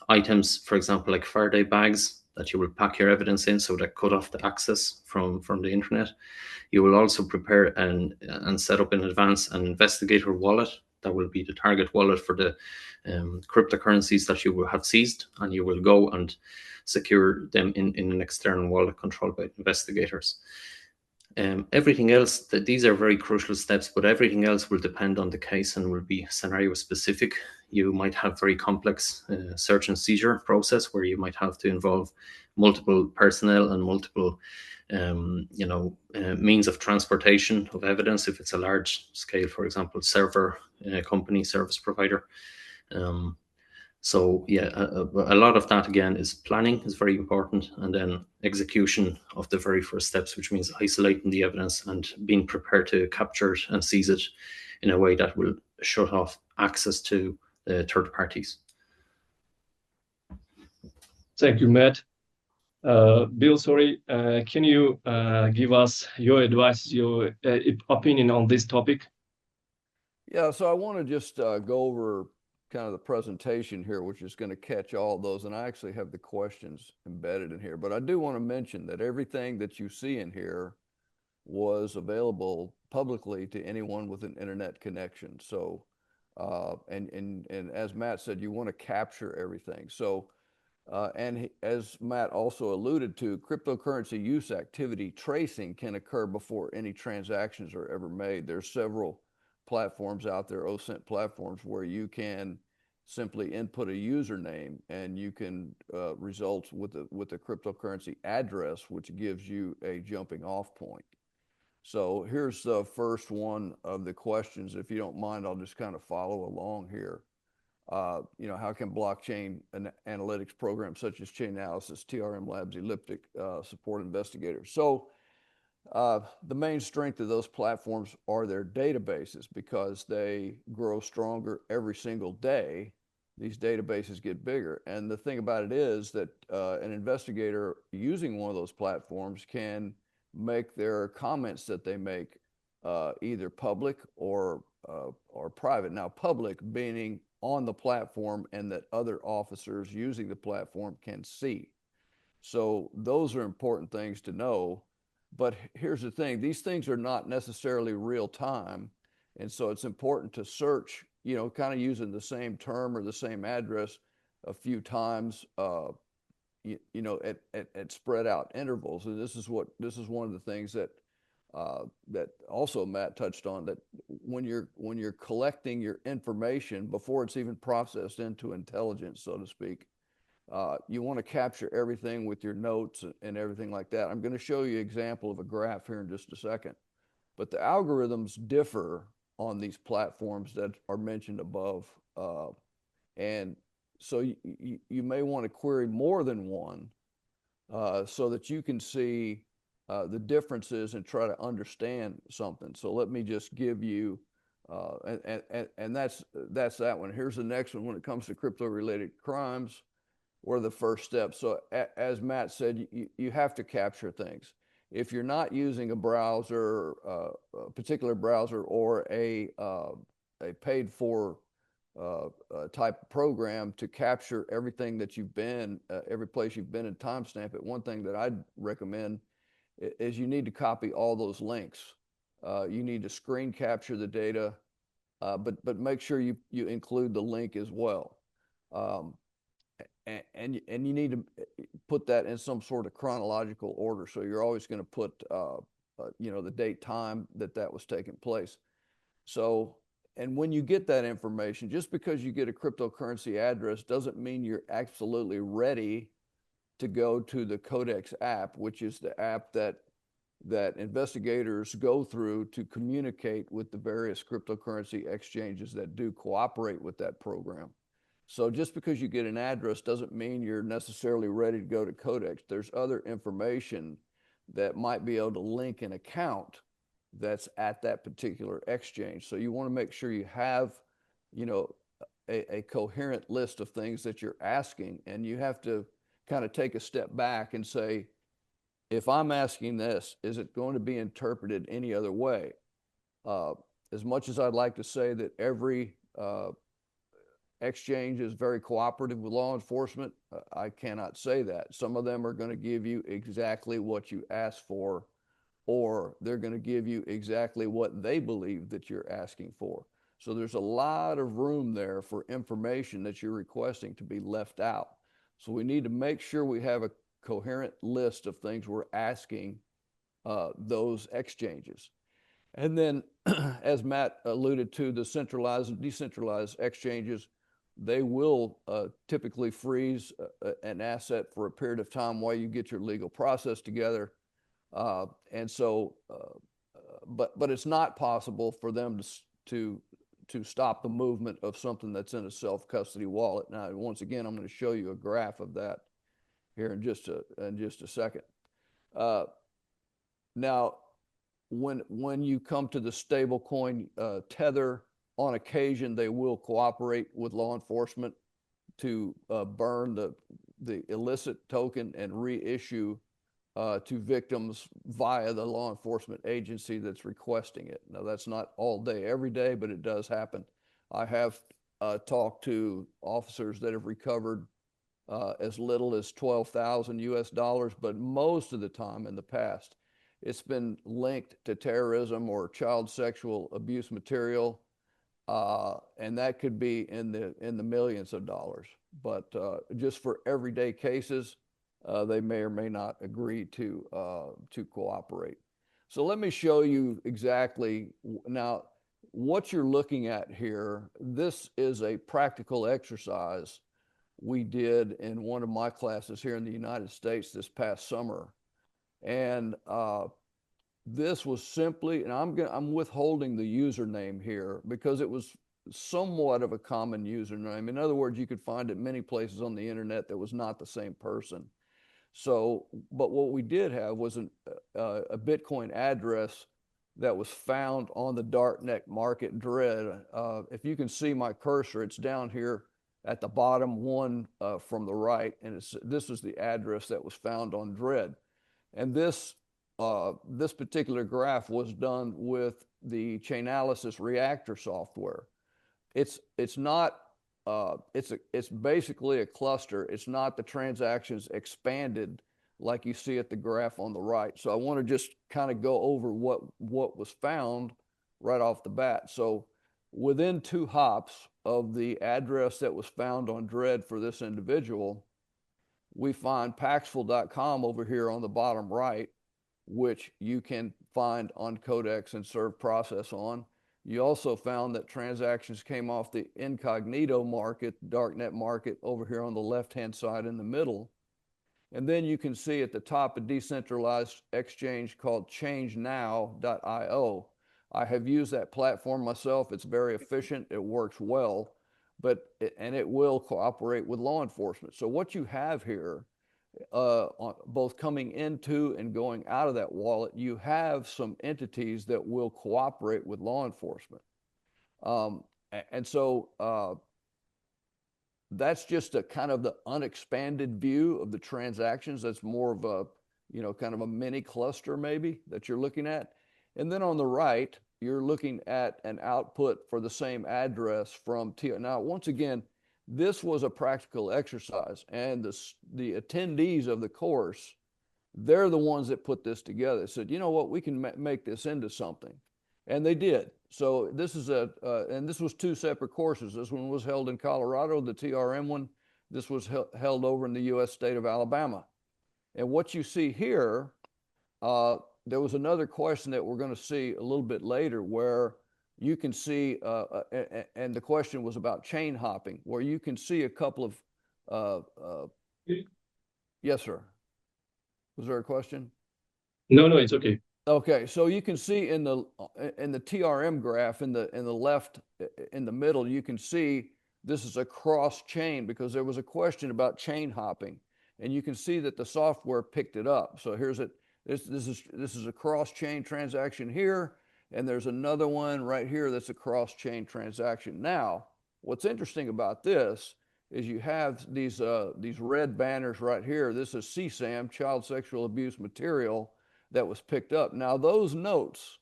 items, for example, like Faraday bags that you will pack your evidence in, so that cut off the access from the internet. You will also prepare and set up in advance an investigator wallet that will be the target wallet for the cryptocurrencies that you will have seized, and you will go and secure them in an external wallet controlled by investigators. Everything else, these are very crucial steps, but everything else will depend on the case and will be scenario specific. You might have very complex search and seizure process where you might have to involve multiple personnel and multiple means of transportation of evidence if it's a large scale, for example, server company, service provider. So yeah, a lot of that again is planning is very important, and then execution of the very first steps, which means isolating the evidence and being prepared to capture it and seize it in a way that will shut off access to the third parties. Thank you, Matt. Bill, sorry, can you give us your advice, your opinion on this topic? Yeah, so I want to just go over kind of the presentation here, which is going to catch all those, and I actually have the questions embedded in here, but I do want to mention that everything that you see in here was available publicly to anyone with an internet connection. So, and as Matt said, you want to capture everything. So, and as Matt also alluded to, cryptocurrency use activity tracing can occur before any transactions are ever made. There's several platforms out there, OSINT platforms, where you can simply input a username and you can result with the cryptocurrency address, which gives you a jumping off point. So here's the first one of the questions. If you don't mind, I'll just kind of follow along here. How can blockchain analytics programs such as Chainalysis, TRM Labs, Elliptic support investigators? So the main strength of those platforms are their databases because they grow stronger every single day. These databases get bigger. And the thing about it is that an investigator using one of those platforms can make their comments that they make either public or private. Now, public meaning on the platform and that other officers using the platform can see. So those are important things to know. But here's the thing, these things are not necessarily real time. And so it's important to search, kind of using the same term or the same address a few times, at spread out intervals. And this is one of the things that also Matt touched on, that when you're collecting your information before it's even processed into intelligence, so to speak, you want to capture everything with your notes and everything like that. I'm going to show you an example of a graph here in just a second. But the algorithms differ on these platforms that are mentioned above. And so you may want to query more than one so that you can see the differences and try to understand something. So let me just give you, and that's that one. Here's the next one. When it comes to crypto-related crimes, what are the first steps? So as Matt said, you have to capture things. If you're not using a browser, a particular browser, or a paid for type program to capture everything that you've been, every place you've been and timestamp it, one thing that I'd recommend is you need to copy all those links. You need to screen capture the data, but make sure you include the link as well. And you need to put that in some sort of chronological order. So you're always going to put, the date, time that was taking place. So, and when you get that information, just because you get a cryptocurrency address doesn't mean you're absolutely ready to go to the Codex app, which is the app that investigators go through to communicate with the various cryptocurrency exchanges that do cooperate with that program. So just because you get an address doesn't mean you're necessarily ready to go to Codex. There's other information that might be able to link an account that's at that particular exchange. So you want to make sure you have, a coherent list of things that you're asking, and you have to kind of take a step back and say, if I'm asking this, is it going to be interpreted any other way? As much as I'd like to say that every exchange is very cooperative with law enforcement, I cannot say that. Some of them are going to give you exactly what you asked for, or they're going to give you exactly what they believe that you're asking for. So there's a lot of room there for information that you're requesting to be left out. So we need to make sure we have a coherent list of things we're asking those exchanges. And then, as Matt alluded to, the centralized and decentralized exchanges, they will typically freeze an asset for a period of time while you get your legal process together. And so, but it's not possible for them to stop the movement of something that's in a self-custody wallet. Now, once again, I'm going to show you a graph of that here in just a second. Now, when you come to the stablecoin Tether, on occasion they will cooperate with law enforcement to burn the illicit token and reissue to victims via the law enforcement agency that's requesting it. Now, that's not all day, every day, but it does happen. I have talked to officers that have recovered as little as $12,000 US, but most of the time in the past, it's been linked to terrorism or child sexual abuse material, and that could be in the millions of dollars. But just for everyday cases, they may or may not agree to cooperate. So let me show you exactly. Now, what you're looking at here, this is a practical exercise we did in one of my classes here in the United States this past summer. And this was simply, and I'm withholding the username here because it was somewhat of a common username. In other words, you could find it many places on the internet that was not the same person. So, but what we did have was a Bitcoin address that was found on the darknet market Dread. If you can see my cursor, it's down here at the bottom one from the right, and this is the address that was found on Dread. And this particular graph was done with the Chainalysis Reactor software. It's not it's basically a cluster. It's not the transactions expanded like you see at the graph on the right. So I want to just kind of go over what was found right off the bat. So within 2 hops of the address that was found on Dread for this individual, we find Paxful.com over here on the bottom right, which you can find on Codex and serve process on. You also found that transactions came off the incognito market, darknet market, over here on the left-hand side in the middle. And then you can see at the top a decentralized exchange called ChangeNow.io. I have used that platform myself. It's very efficient. It works well, and it will cooperate with law enforcement. So what you have here, both coming into and going out of that wallet, you have some entities that will cooperate with law enforcement. And so that's just a kind of the unexpanded view of the transactions. That's more of a, kind of a mini cluster maybe that you're looking at. And then on the right, you're looking at an output for the same address from TR. Now, once again, this was a practical exercise, and the attendees of the course, they're the ones that put this together. Said, you know what, we can make this into something. And they did. So this is and this was 2 separate courses. This one was held in Colorado, the TRM one. This was held over in the U.S. state of Alabama. And what you see here, there was another question that we're going to see a little bit later where you can see, and the question was about chain hopping, where you can see a couple of, yes, sir. Was there a question? No, it's okay. Okay, so you can see in the TRM graph in the left, in the middle, you can see this is a cross chain because there was a question about chain hopping, and you can see that the software picked it up. So here's it. This is a cross chain transaction here, and there's another one right here that's a cross chain transaction. Now, what's interesting about this is you have these red banners right here. This is CSAM, child sexual abuse material, that was picked up. Now, those notes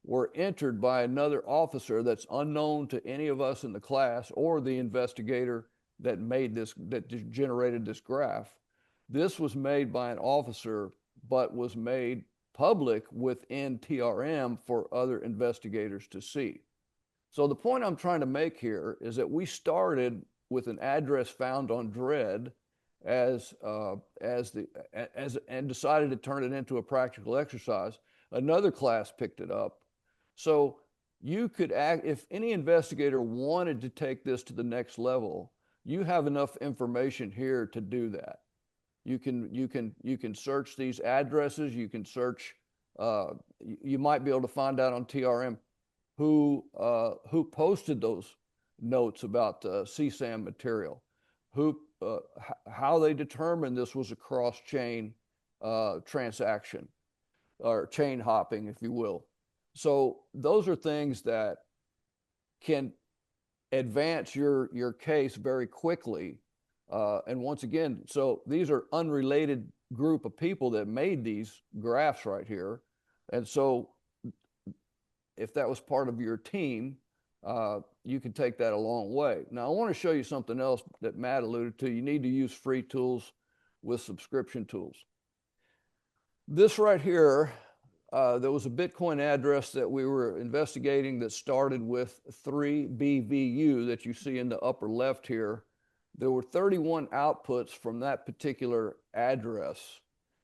were entered by another officer that's unknown to any of us in the class or the investigator that generated this graph. This was made by an officer, but was made public within TRM for other investigators to see. So the point I'm trying to make here is that we started with an address found on Dread and decided to turn it into a practical exercise. Another class picked it up. So you could if any investigator wanted to take this to the next level, you have enough information here to do that. You can search these addresses. You can search. You might be able to find out on TRM who posted those notes about CSAM material, how they determined this was a cross-chain transaction or chain hopping, if you will. So those are things that can advance your case very quickly. And once again, so these are unrelated group of people that made these graphs right here. And so if that was part of your team, you can take that a long way. Now, I want to show you something else that Matt alluded to. You need to use free tools with subscription tools. This right here, there was a Bitcoin address that we were investigating that started with 3BVU that you see in the upper left here. There were 31 outputs from that particular address.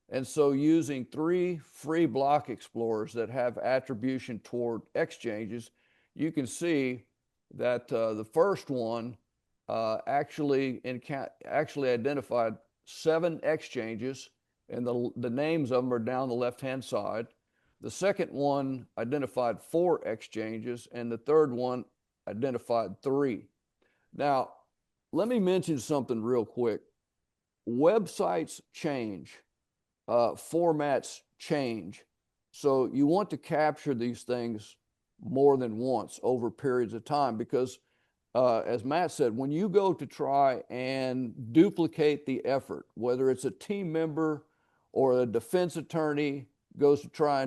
And so using 3 free block explorers that have attribution toward exchanges, you can see that the first one actually identified 7 exchanges, and the names of them are down the left-hand side. The second one identified 4 exchanges, and the third one identified 3. Now, let me mention something real quick. Websites change, formats change. So you want to capture these things more than once over periods of time, because as Matt said, when you go to try and duplicate the effort, whether it's a team member or a defense attorney goes to try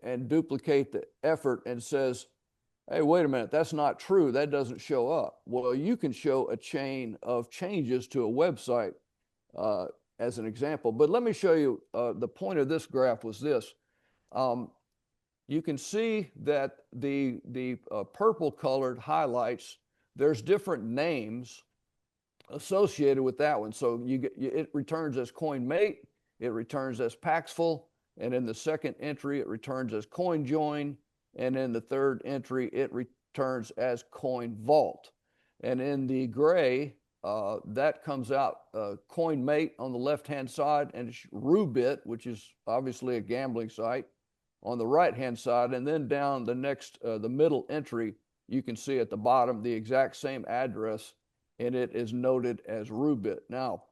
and duplicate the effort and says, hey, wait a minute, that's not true, that doesn't show up. Well, you can show a chain of changes to a website as an example. But let me show you, the point of this graph was this. You can see that the purple colored highlights, there's different names associated with that one. So it returns as CoinMate, it returns as Paxful, and in the second entry, it returns as CoinJoin, and in the third entry, it returns as CoinVault. And in the gray, that comes out CoinMate on the left-hand side, and Roobit, which is obviously a gambling site, on the right-hand side. And then down the next, the middle entry, you can see at the bottom the exact same address, and it is noted as Roobit. Now,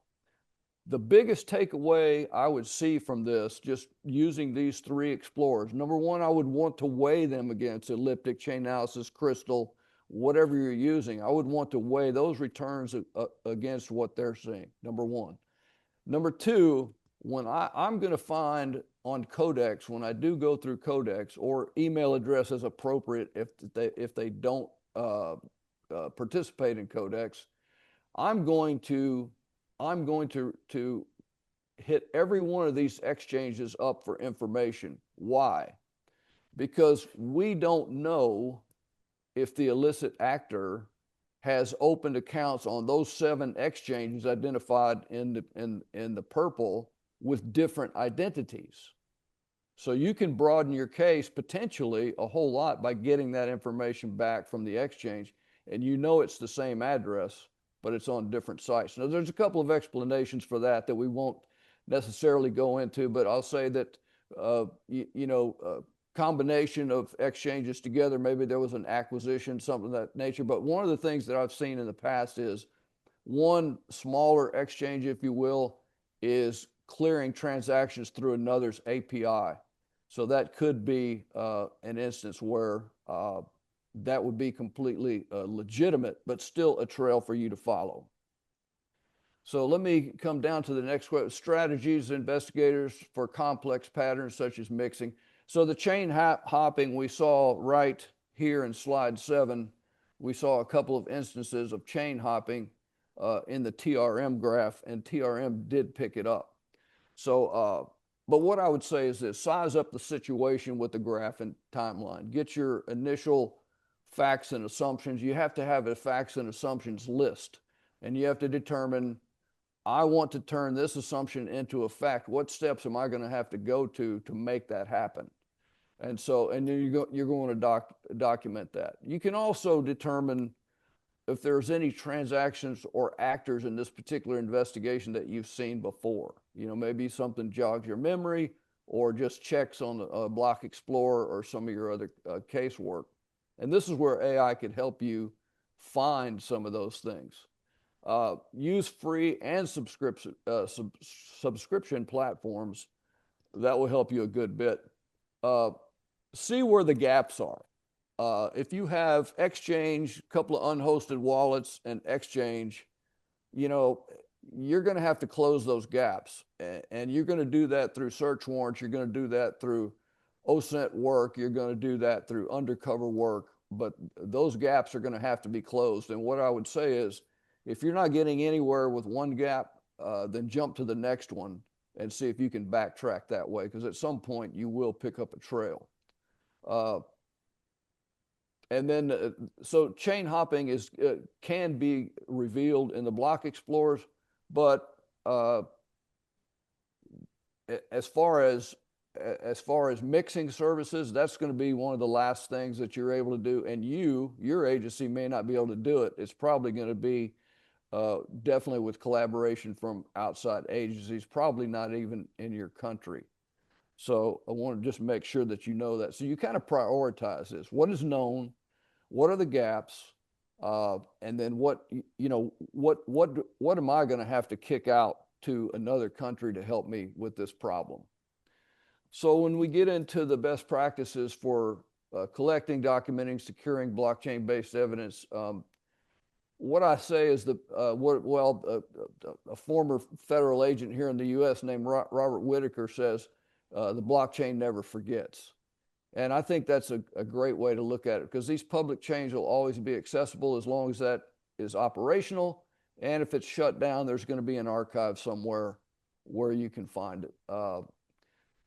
the biggest takeaway I would see from this, just using these 3 explorers, number one, I would want to weigh them against Elliptic, Chainalysis, Crystal, whatever you're using. I would want to weigh those returns against what they're seeing, number one. Number two, when I'm going to find on Codex, when I do go through Codex, or email address as appropriate if they don't participate in Codex, I'm going to hit every one of these exchanges up for information. Why? Because we don't know if the illicit actor has opened accounts on those 7 exchanges identified in the purple with different identities. So you can broaden your case potentially a whole lot by getting that information back from the exchange, and you know it's the same address, but it's on different sites. Now, there's a couple of explanations for that we won't necessarily go into, but I'll say that, combination of exchanges together, maybe there was an acquisition, something of that nature. But one of the things that I've seen in the past is one smaller exchange, if you will, is clearing transactions through another's API. So that could be an instance where that would be completely legitimate, but still a trail for you to follow. So let me come down to the next question. Strategies investigators for complex patterns such as mixing. So the chain hopping we saw right here in slide 7, we saw a couple of instances of chain hopping in the TRM graph, and TRM did pick it up. So, but what I would say is this: size up the situation with the graph and timeline. Get your initial facts and assumptions. You have to have a facts and assumptions list, and you have to determine, I want to turn this assumption into a fact. What steps am I going to have to go to make that happen? And so, and then you're going to document that. You can also determine if there's any transactions or actors in this particular investigation that you've seen before. Maybe something jogs your memory, or just checks on the Block Explorer or some of your other casework. And this is where AI could help you find some of those things. Use free and subscription platforms. That will help you a good bit. See where the gaps are. If you have Exchange, a couple of unhosted wallets, and Exchange, you're going to have to close those gaps. And you're going to do that through search warrants. You're going to do that through OSINT work. You're going to do that through undercover work. But those gaps are going to have to be closed. And what I would say is, if you're not getting anywhere with one gap, then jump to the next one and see if you can backtrack that way, because at some point you will pick up a trail. And then, so chain hopping can be revealed in the Block Explorers, but as far as as far as mixing services, that's going to be one of the last things that you're able to do. And your agency may not be able to do it. It's probably going to be definitely with collaboration from outside agencies, probably not even in your country. So I want to just make sure that you know that. So you kind of prioritize this. What is known? What are the gaps? And then what am I going to have to kick out to another country to help me with this problem? So when we get into the best practices for collecting, documenting, securing blockchain-based evidence, what I say is a former federal agent here in the U.S. named Robert Whitaker says, the blockchain never forgets. And I think that's a great way to look at it, because these public chains will always be accessible as long as that is operational. And if it's shut down, there's going to be an archive somewhere where you can find it.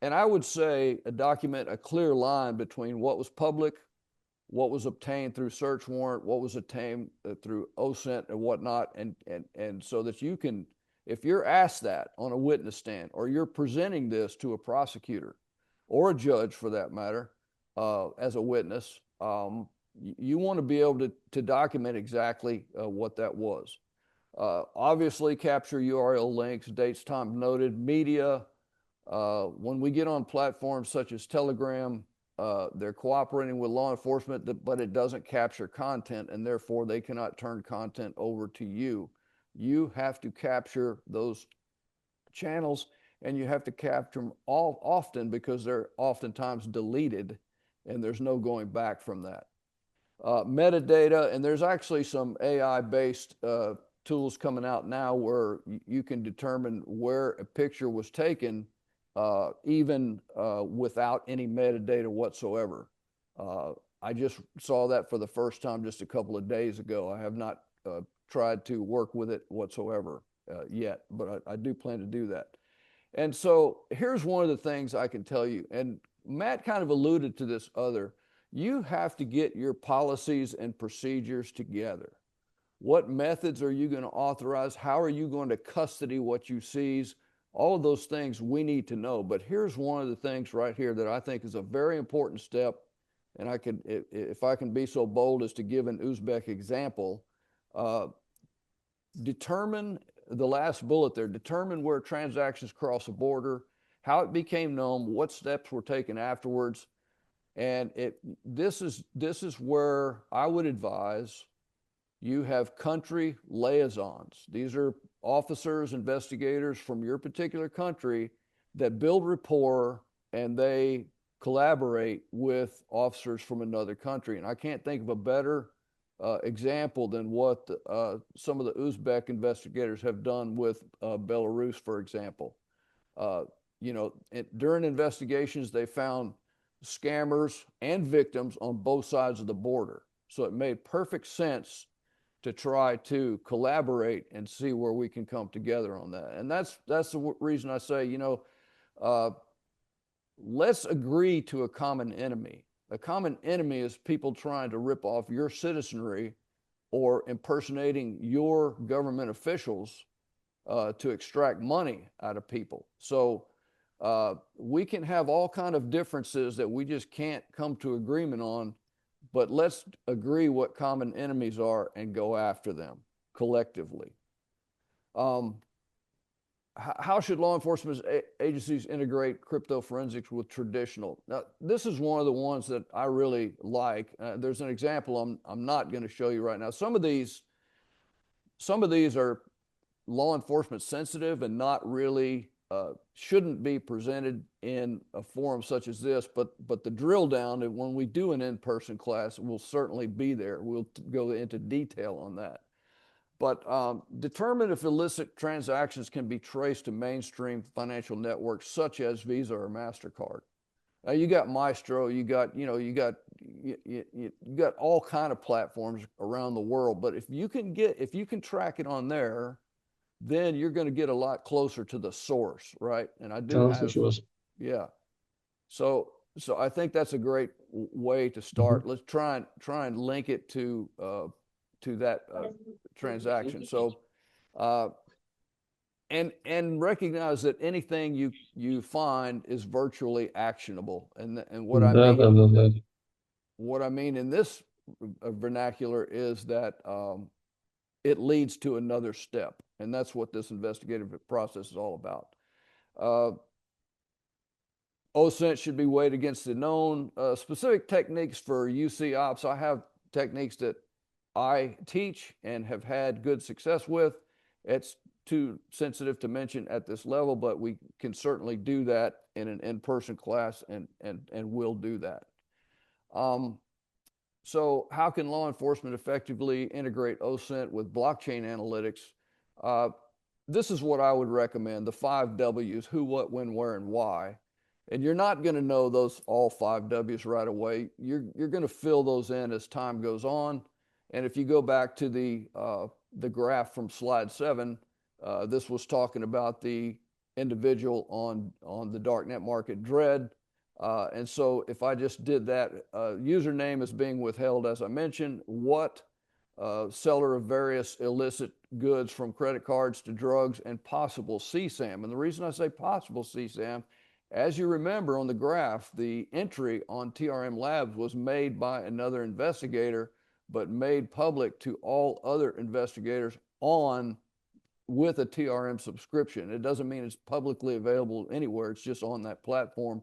And I would say document a clear line between what was public, what was obtained through search warrant, what was obtained through OSINT and whatnot. And so that you can, if you're asked that on a witness stand, or you're presenting this to a prosecutor or a judge for that matter, as a witness, you want to be able to document exactly what that was. Obviously capture URL links, dates, time noted, media. When we get on platforms such as Telegram, they're cooperating with law enforcement, but it doesn't capture content, and therefore they cannot turn content over to you. You have to capture those channels, and you have to capture them all often, because they're oftentimes deleted and there's no going back from that. Metadata, and there's actually some AI-based tools coming out now where you can determine where a picture was taken even without any metadata whatsoever. I just saw that for the first time just a couple of days ago. I have not tried to work with it whatsoever yet, but I do plan to do that. And so here's one of the things I can tell you, and Matt kind of alluded to this other. You have to get your policies and procedures together. What methods are you going to authorize? How are you going to custody what you seize? All of those things we need to know. But here's one of the things right here that I think is a very important step. And I could, if I can be so bold as to give an Uzbek example, determine the last bullet there, determine where transactions cross a border, how it became known, what steps were taken afterwards. And this is where I would advise you have country liaisons. These are officers, investigators from your particular country that build rapport, and they collaborate with officers from another country. And I can't think of a better example than what some of the Uzbek investigators have done with Belarus, for example. During investigations, they found scammers and victims on both sides of the border. So it made perfect sense to try to collaborate and see where we can come together on that. And that's the reason I say, let's agree to a common enemy. A common enemy is people trying to rip off your citizenry or impersonating your government officials to extract money out of people. So we can have all kind of differences that we just can't come to agreement on, but let's agree what common enemies are and go after them collectively. How should law enforcement agencies integrate crypto forensics with traditional? Now, this is one of the ones that I really like. There's an example I'm not going to show you right now. Some of these are law enforcement sensitive and not really shouldn't be presented in a forum such as this, but the drill down, and when we do an in-person class, will certainly be there. We'll go into detail on that. But determine if illicit transactions can be traced to mainstream financial networks such as Visa or MasterCard. You got Maestro, you got all kind of platforms around the world. But if you can track it on there, then you're going to get a lot closer to the source, right? And I do yeah. So I think that's a great way to start. Let's try and link it to that transaction. So, and recognize that anything you find is virtually actionable. And what I mean in this vernacular is that it leads to another step, and that's what this investigative process is all about. OSINT should be weighed against the known. Specific techniques for UC ops, I have techniques that I teach and have had good success with. It's too sensitive to mention at this level, but we can certainly do that in an in-person class, and will do that. So how can law enforcement effectively integrate OSINT with blockchain analytics? This is what I would recommend, the 5 W's: who, what, when, where, and why. And you're not going to know all 5 W's right away. You're going to fill those in as time goes on. And if you go back to the graph from slide 7, this was talking about the individual on the darknet market, Dread. And so if I just did that, username is being withheld, as I mentioned. What, seller of various illicit goods from credit cards to drugs, and possible CSAM. And the reason I say possible CSAM, as you remember on the graph, the entry on TRM Labs was made by another investigator, but made public to all other investigators with a TRM subscription. It doesn't mean it's publicly available anywhere. It's just on that platform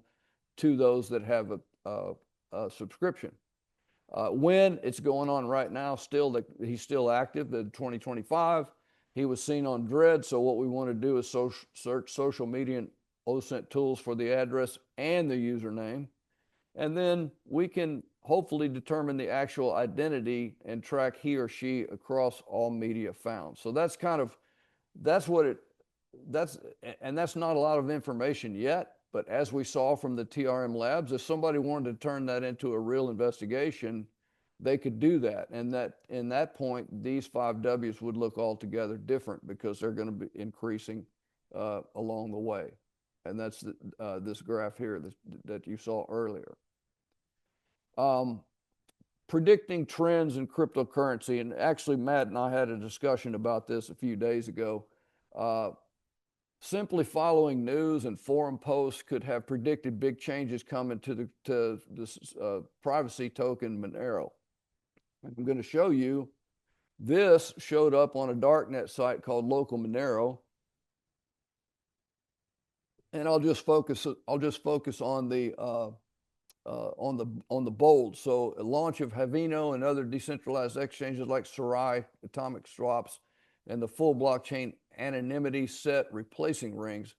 to those that have a subscription. When it's going on right now, he's still active, the 2025. He was seen on Dread, so what we want to do is search social media and OSINT tools for the address and the username, and then we can hopefully determine the actual identity and track he or she across all media found. So that's not a lot of information yet, but as we saw from the TRM Labs, if somebody wanted to turn that into a real investigation, they could do that. And that in that point, these 5 W's would look altogether different, because they're going to be increasing along the way. And that's this graph here that you saw earlier. Predicting trends in cryptocurrency, and actually Matt and I had a discussion about this a few days ago. Simply following news and forum posts could have predicted big changes coming to this privacy token Monero. I'm going to show you, this showed up on a darknet site called Local Monero. And I'll just focus on the bold. So a launch of Havino and other decentralized exchanges like Sarai, Atomic Swaps, and the full blockchain anonymity set replacing rings.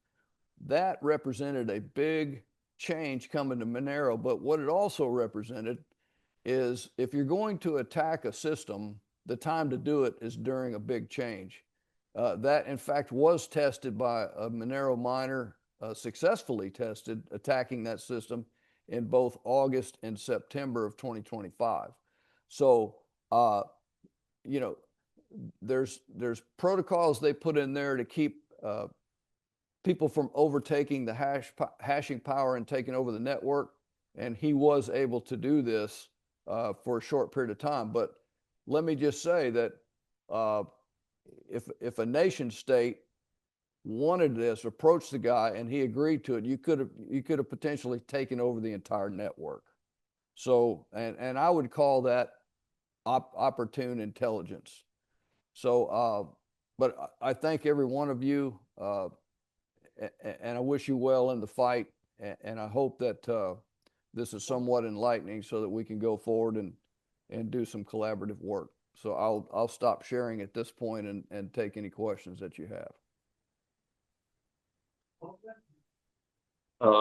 That represented a big change coming to Monero. But what it also represented is, if you're going to attack a system, the time to do it is during a big change. That in fact was tested by a Monero miner, successfully tested, attacking that system in both August and September of 2025. So, you know, there's protocols they put in there to keep people from overtaking the hashing power and taking over the network. And he was able to do this for a short period of time. But let me just say that if a nation state wanted this, approached the guy, and he agreed to it, you could have potentially taken over the entire network. So, and I would call that opportune intelligence. So, but I thank every one of you, and I wish you well in the fight. And I hope that this is somewhat enlightening, so that we can go forward and do some collaborative work. So I'll stop sharing at this point and take any questions that you have.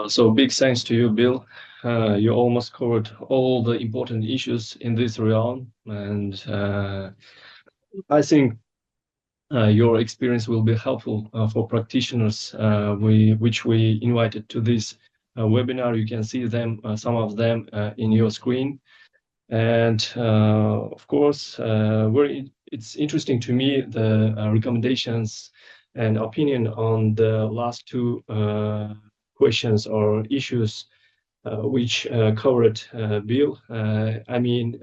So big thanks to you, Bill. You almost covered all the important issues in this realm, and I think your experience will be helpful for practitioners which we invited to this webinar. You can see them, some of them in your screen. And of course, it's interesting to me, the recommendations and opinion on the last 2 questions or issues which covered Bill. I mean,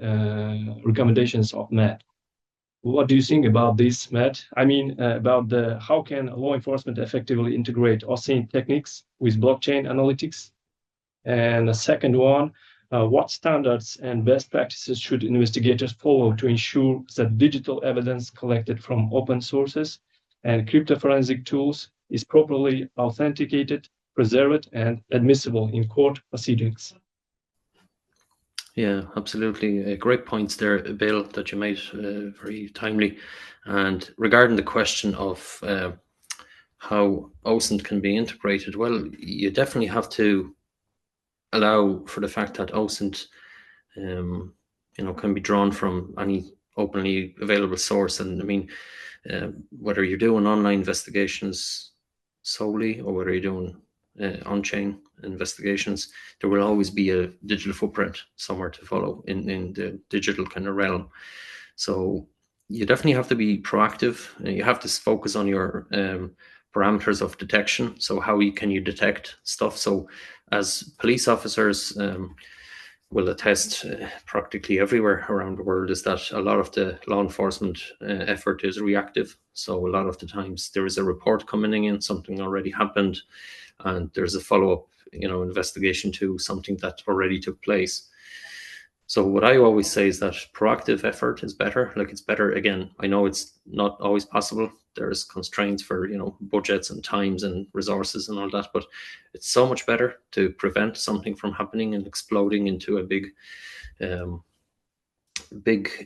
recommendations of Matt. What do you think about this, Matt? I mean, about how can law enforcement effectively integrate OSINT techniques with blockchain analytics? And the second one, what standards and best practices should investigators follow to ensure that digital evidence collected from open sources and cryptofforensic tools is properly authenticated, preserved, and admissible in court proceedings? Yeah, absolutely. Great points there, Bill, that you made, very timely. And regarding the question of how OSINT can be integrated, well, you definitely have to allow for the fact that OSINT, can be drawn from any openly available source. And I mean, whether you're doing online investigations solely or whether you're doing on-chain investigations, there will always be a digital footprint somewhere to follow in the digital kind of realm. So you definitely have to be proactive. You have to focus on your parameters of detection. So how can you detect stuff? So as police officers will attest, practically everywhere around the world, is that a lot of the law enforcement effort is reactive. So a lot of the times there is a report coming in, something already happened, and there's a follow-up, investigation to something that already took place. So what I always say is that proactive effort is better. Like, it's better. Again, I know it's not always possible. There's constraints for, budgets and times and resources and all that, but it's so much better to prevent something from happening and exploding into a big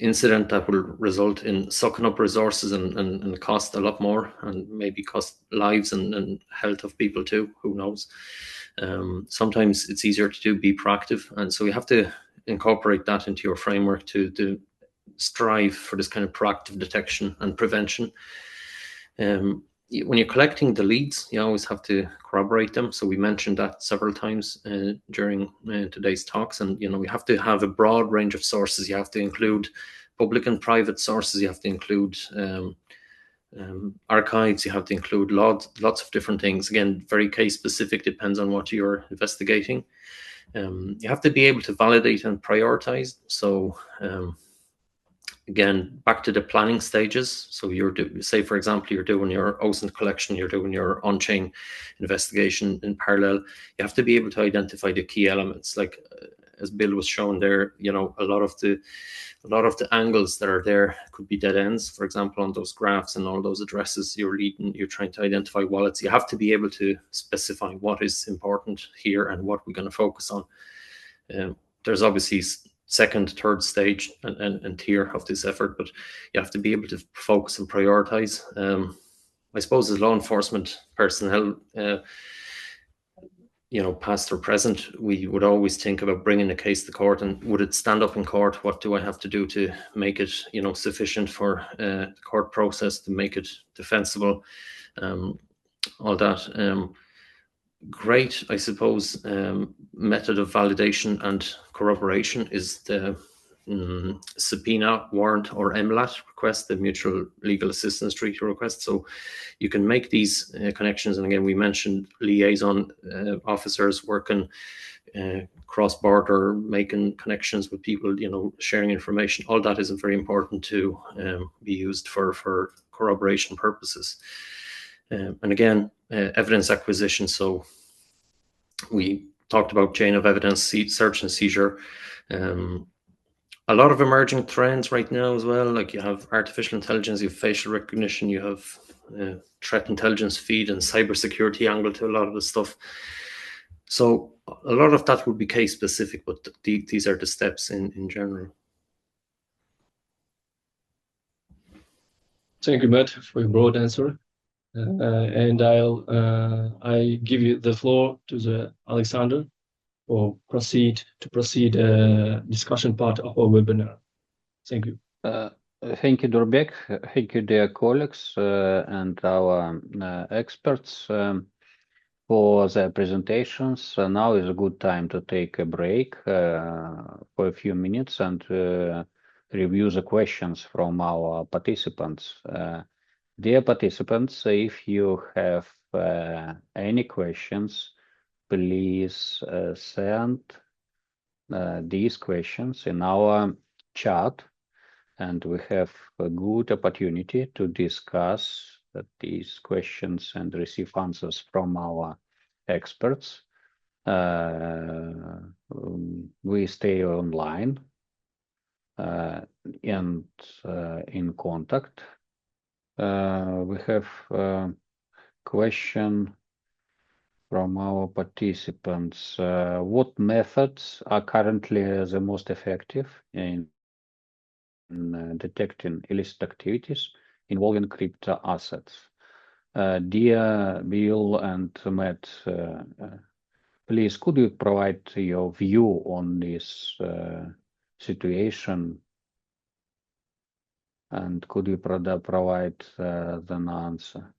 incident that will result in sucking up resources and cost a lot more, and maybe cost lives and health of people too. Who knows? Sometimes it's easier to be proactive, and so you have to incorporate that into your framework to strive for this kind of proactive detection and prevention. When you're collecting the leads, you always have to corroborate them. So we mentioned that several times during today's talks. And, we have to have a broad range of sources. You have to include public and private sources. You have to include archives. You have to include lots of different things. Again, very case specific, depends on what you're investigating. You have to be able to validate and prioritize. So again, back to the planning stages. So say, for example, you're doing your OSINT collection, you're doing your on-chain investigation in parallel. You have to be able to identify the key elements. Like, as Bill was showing there, a lot of the angles that are there could be dead ends. For example, on those graphs and all those addresses you're trying to identify wallets. You have to be able to specify what is important here and what we're going to focus on. There's obviously second, third stage and tier of this effort, but you have to be able to focus and prioritize. I suppose as law enforcement personnel, past or present, we would always think about bringing a case to court, and would it stand up in court? What do I have to do to make it, sufficient for the court process, to make it defensible? All that. Great, I suppose, method of validation and corroboration is the subpoena, warrant, or MLAT request, the Mutual Legal Assistance Treaty request. So you can make these connections. And again, we mentioned liaison officers working cross-border, making connections with people, sharing information. All that is very important to be used for corroboration purposes. And again, evidence acquisition. So we talked about chain of evidence, search and seizure. A lot of emerging trends right now as well. Like, you have artificial intelligence, you have facial recognition, you have threat intelligence feed and cybersecurity angle to a lot of the stuff. So a lot of that would be case specific, but these are the steps in general. Thank you, Matt, for your broad answer. And I give you the floor to Alexander for proceed discussion part of our webinar. Thank you. Thank you, Durbek. Thank you, dear colleagues and our experts for their presentations. Now is a good time to take a break for a few minutes and review the questions from our participants. Dear participants, if you have any questions, please send these questions in our chat, and we have a good opportunity to discuss these questions and receive answers from our experts. We stay online and in contact. We have a question from our participants. What methods are currently the most effective in detecting illicit activities involving crypto assets? Dear Bill and Matt, please, could you provide your view on this situation? And could you provide an answer?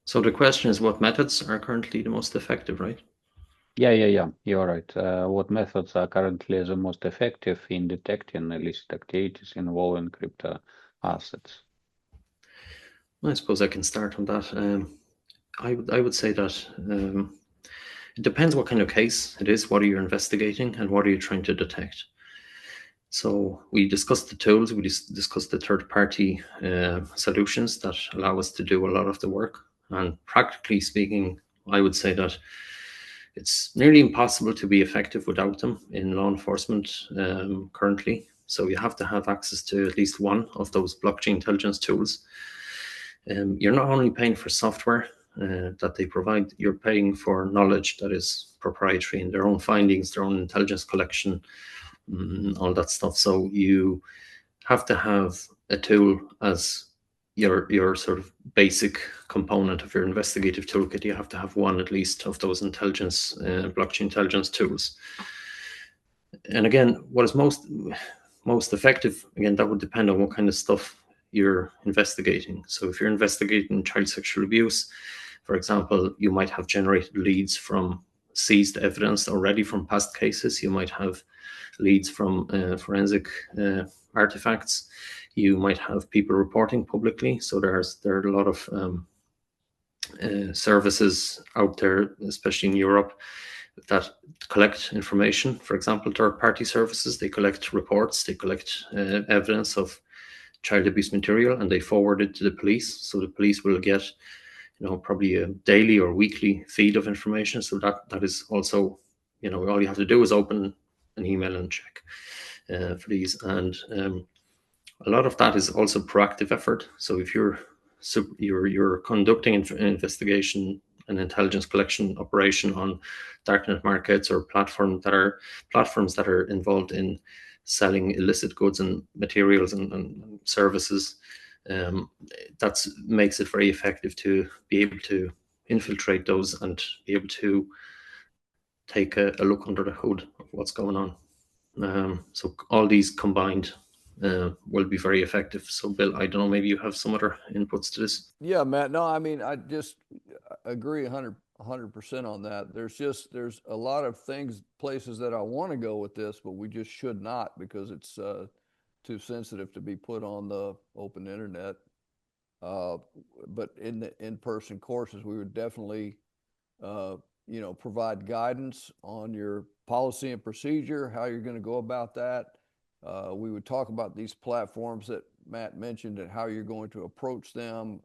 So the question is, what methods are currently the most effective, right? Yeah, you're right. What methods are currently the most effective in detecting illicit activities involving crypto assets? I suppose I can start on that. I would say that it depends what kind of case it is, what are you investigating, and what are you trying to detect. So we discussed the tools, we discussed the third-party solutions that allow us to do a lot of the work. And practically speaking, I would say that it's nearly impossible to be effective without them in law enforcement currently. So you have to have access to at least one of those blockchain intelligence tools. You're not only paying for software that they provide, you're paying for knowledge that is proprietary in their own findings, their own intelligence collection, all that stuff. So you have to have a tool as your sort of basic component of your investigative toolkit. You have to have one at least of those intelligence, blockchain intelligence tools. And again, what is most effective, again, that would depend on what kind of stuff you're investigating. So if you're investigating child sexual abuse, for example, you might have generated leads from seized evidence already from past cases. You might have leads from forensic artifacts. You might have people reporting publicly. So there are a lot of services out there, especially in Europe, that collect information. For example, third-party services, they collect reports, they collect evidence of child abuse material, and they forward it to the police. So the police will get, probably a daily or weekly feed of information. So that is also, all you have to do is open an email and check for these. And a lot of that is also proactive effort. So if you're conducting an investigation, an intelligence collection operation on darknet markets or platforms that are involved in selling illicit goods and materials and services, that makes it very effective to be able to infiltrate those and be able to take a look under the hood of what's going on. So all these combined will be very effective. So Bill, I don't know, maybe you have some other inputs to this? Yeah, Matt, no, I mean, I just agree 100% on that. There's a lot of places that I want to go with this, but we just should not, because it's too sensitive to be put on the open internet. But in the in-person courses, we would definitely, provide guidance on your policy and procedure, how you're going to go about that. We would talk about these platforms that Matt mentioned and how you're going to approach them,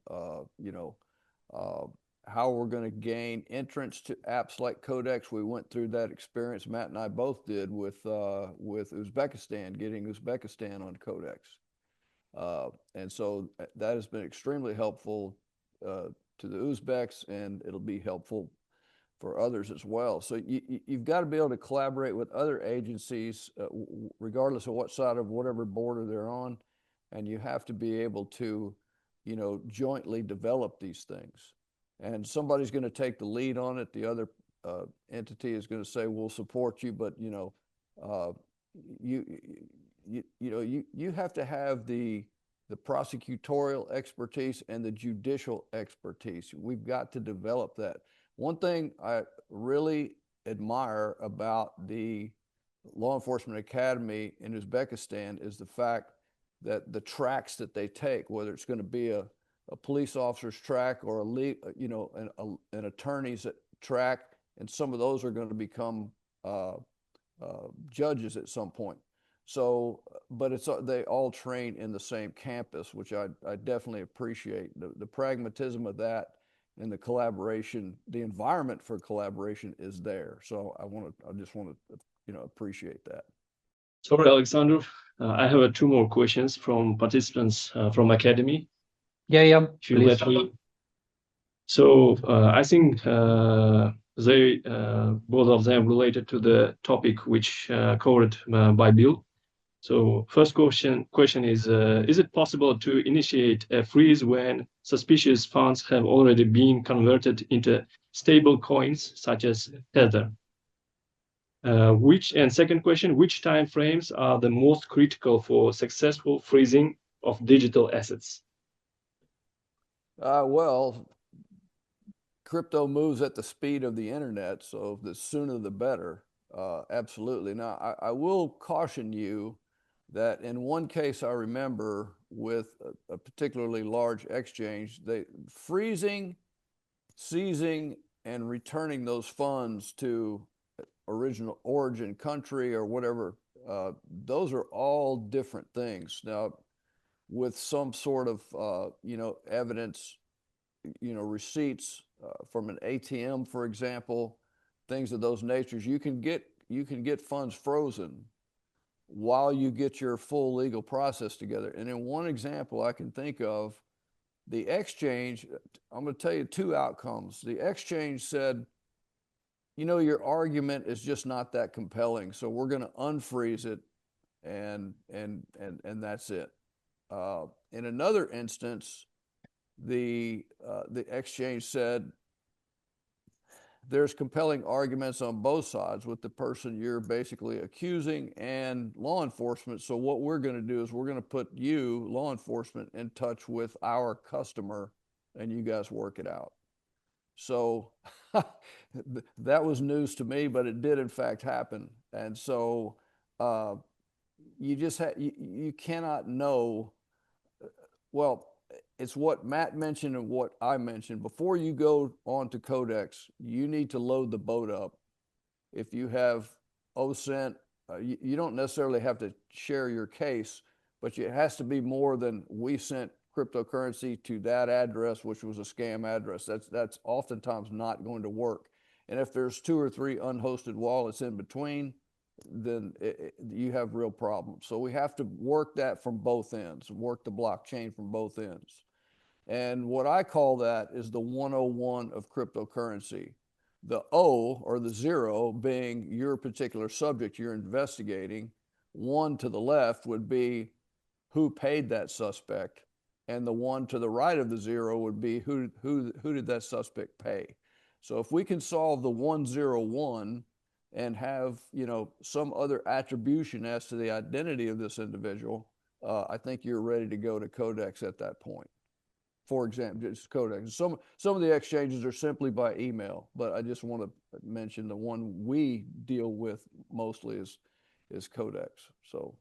how we're going to gain entrance to apps like Codex. We went through that experience, Matt and I both did, with Uzbekistan, getting Uzbekistan on Codex. And so that has been extremely helpful to the Uzbeks, and it'll be helpful for others as well. So you've got to be able to collaborate with other agencies, regardless of what side of whatever border they're on, and you have to be able to, jointly develop these things. And somebody's going to take the lead on it. The other entity is going to say, "We'll support you," but you have to have the prosecutorial expertise and the judicial expertise. We've got to develop that. One thing I really admire about the Law Enforcement Academy in Uzbekistan is the fact that the tracks that they take, whether it's going to be a police officer's track or an attorney's track, and some of those are going to become judges at some point. So, but they all train in the same campus, which I definitely appreciate. The pragmatism of that and the collaboration, the environment for collaboration is there. So I just want to, appreciate that. Sorry, Alexander. I have 2 more questions from participants from Academy. Yeah, If you please. let me. So I think they both of them related to the topic which covered by Bill. So first question is it possible to initiate a freeze when suspicious funds have already been converted into stable coins such as Tether? Second question, which time frames are the most critical for successful freezing of digital assets? Well, crypto moves at the speed of the internet, so the sooner the better. Absolutely. Now, I will caution you that in one case I remember with a particularly large exchange, they freezing, seizing, and returning those funds to original origin country or whatever, those are all different things. Now, with some sort of, evidence, receipts from an ATM, for example, things of those natures, you can get funds frozen while you get your full legal process together. And in one example I can think of, the exchange, I'm going to tell you 2 outcomes. The exchange said, your argument is just not that compelling, so we're going to unfreeze it, and that's it. In another instance, the exchange said, there's compelling arguments on both sides with the person you're basically accusing and law enforcement. So what we're going to do is we're going to put you, law enforcement, in touch with our customer, and you guys work it out. So that was news to me, but it did in fact happen. And so you just you cannot know. Well, it's what Matt mentioned and what I mentioned. Before you go on to Codex, you need to load the boat up. If you have OSINT, you don't necessarily have to share your case, but it has to be more than we sent cryptocurrency to that address, which was a scam address. That's oftentimes not going to work. And if there's 2 or 3 unhosted wallets in between, then you have real problems. So we have to work that from both ends, work the blockchain from both ends. And what I call that is the 101 of cryptocurrency. The O, or the 0, being your particular subject you're investigating. 1 to the left would be who paid that suspect, and the 1 to the right of the 0 would be who did that suspect pay. So if we can solve the 101 and have some other attribution as to the identity of this individual, I think you're ready to go to Codex at that point. For example, just Codex. Some of the exchanges are simply by email, but I just want to mention the one we deal with mostly is Codex. So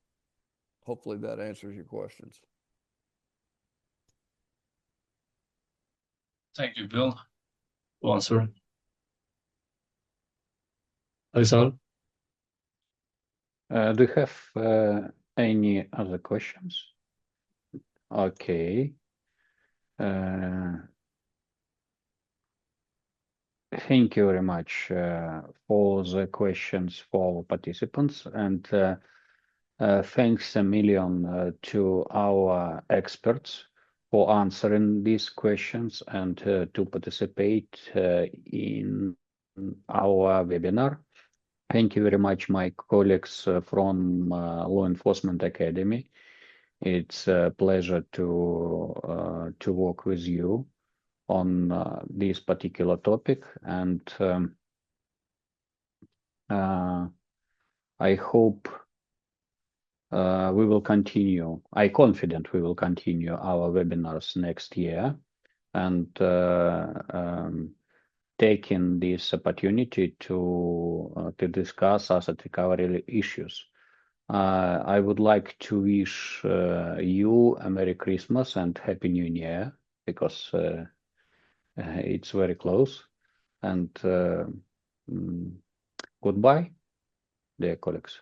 hopefully that answers your questions. Thank you, Bill. Answer. Alexander? Do you have any other questions? Okay. Thank you very much for the questions for participants, and thanks a million to our experts for answering these questions and to participate in our webinar. Thank you very much, my colleagues from Law Enforcement Academy. It's a pleasure to work with you on this particular topic, and I hope we will continue. I'm confident we will continue our webinars next year, and taking this opportunity to discuss asset recovery issues. I would like to wish you a Merry Christmas and Happy New Year, because it's very close. And goodbye, dear colleagues.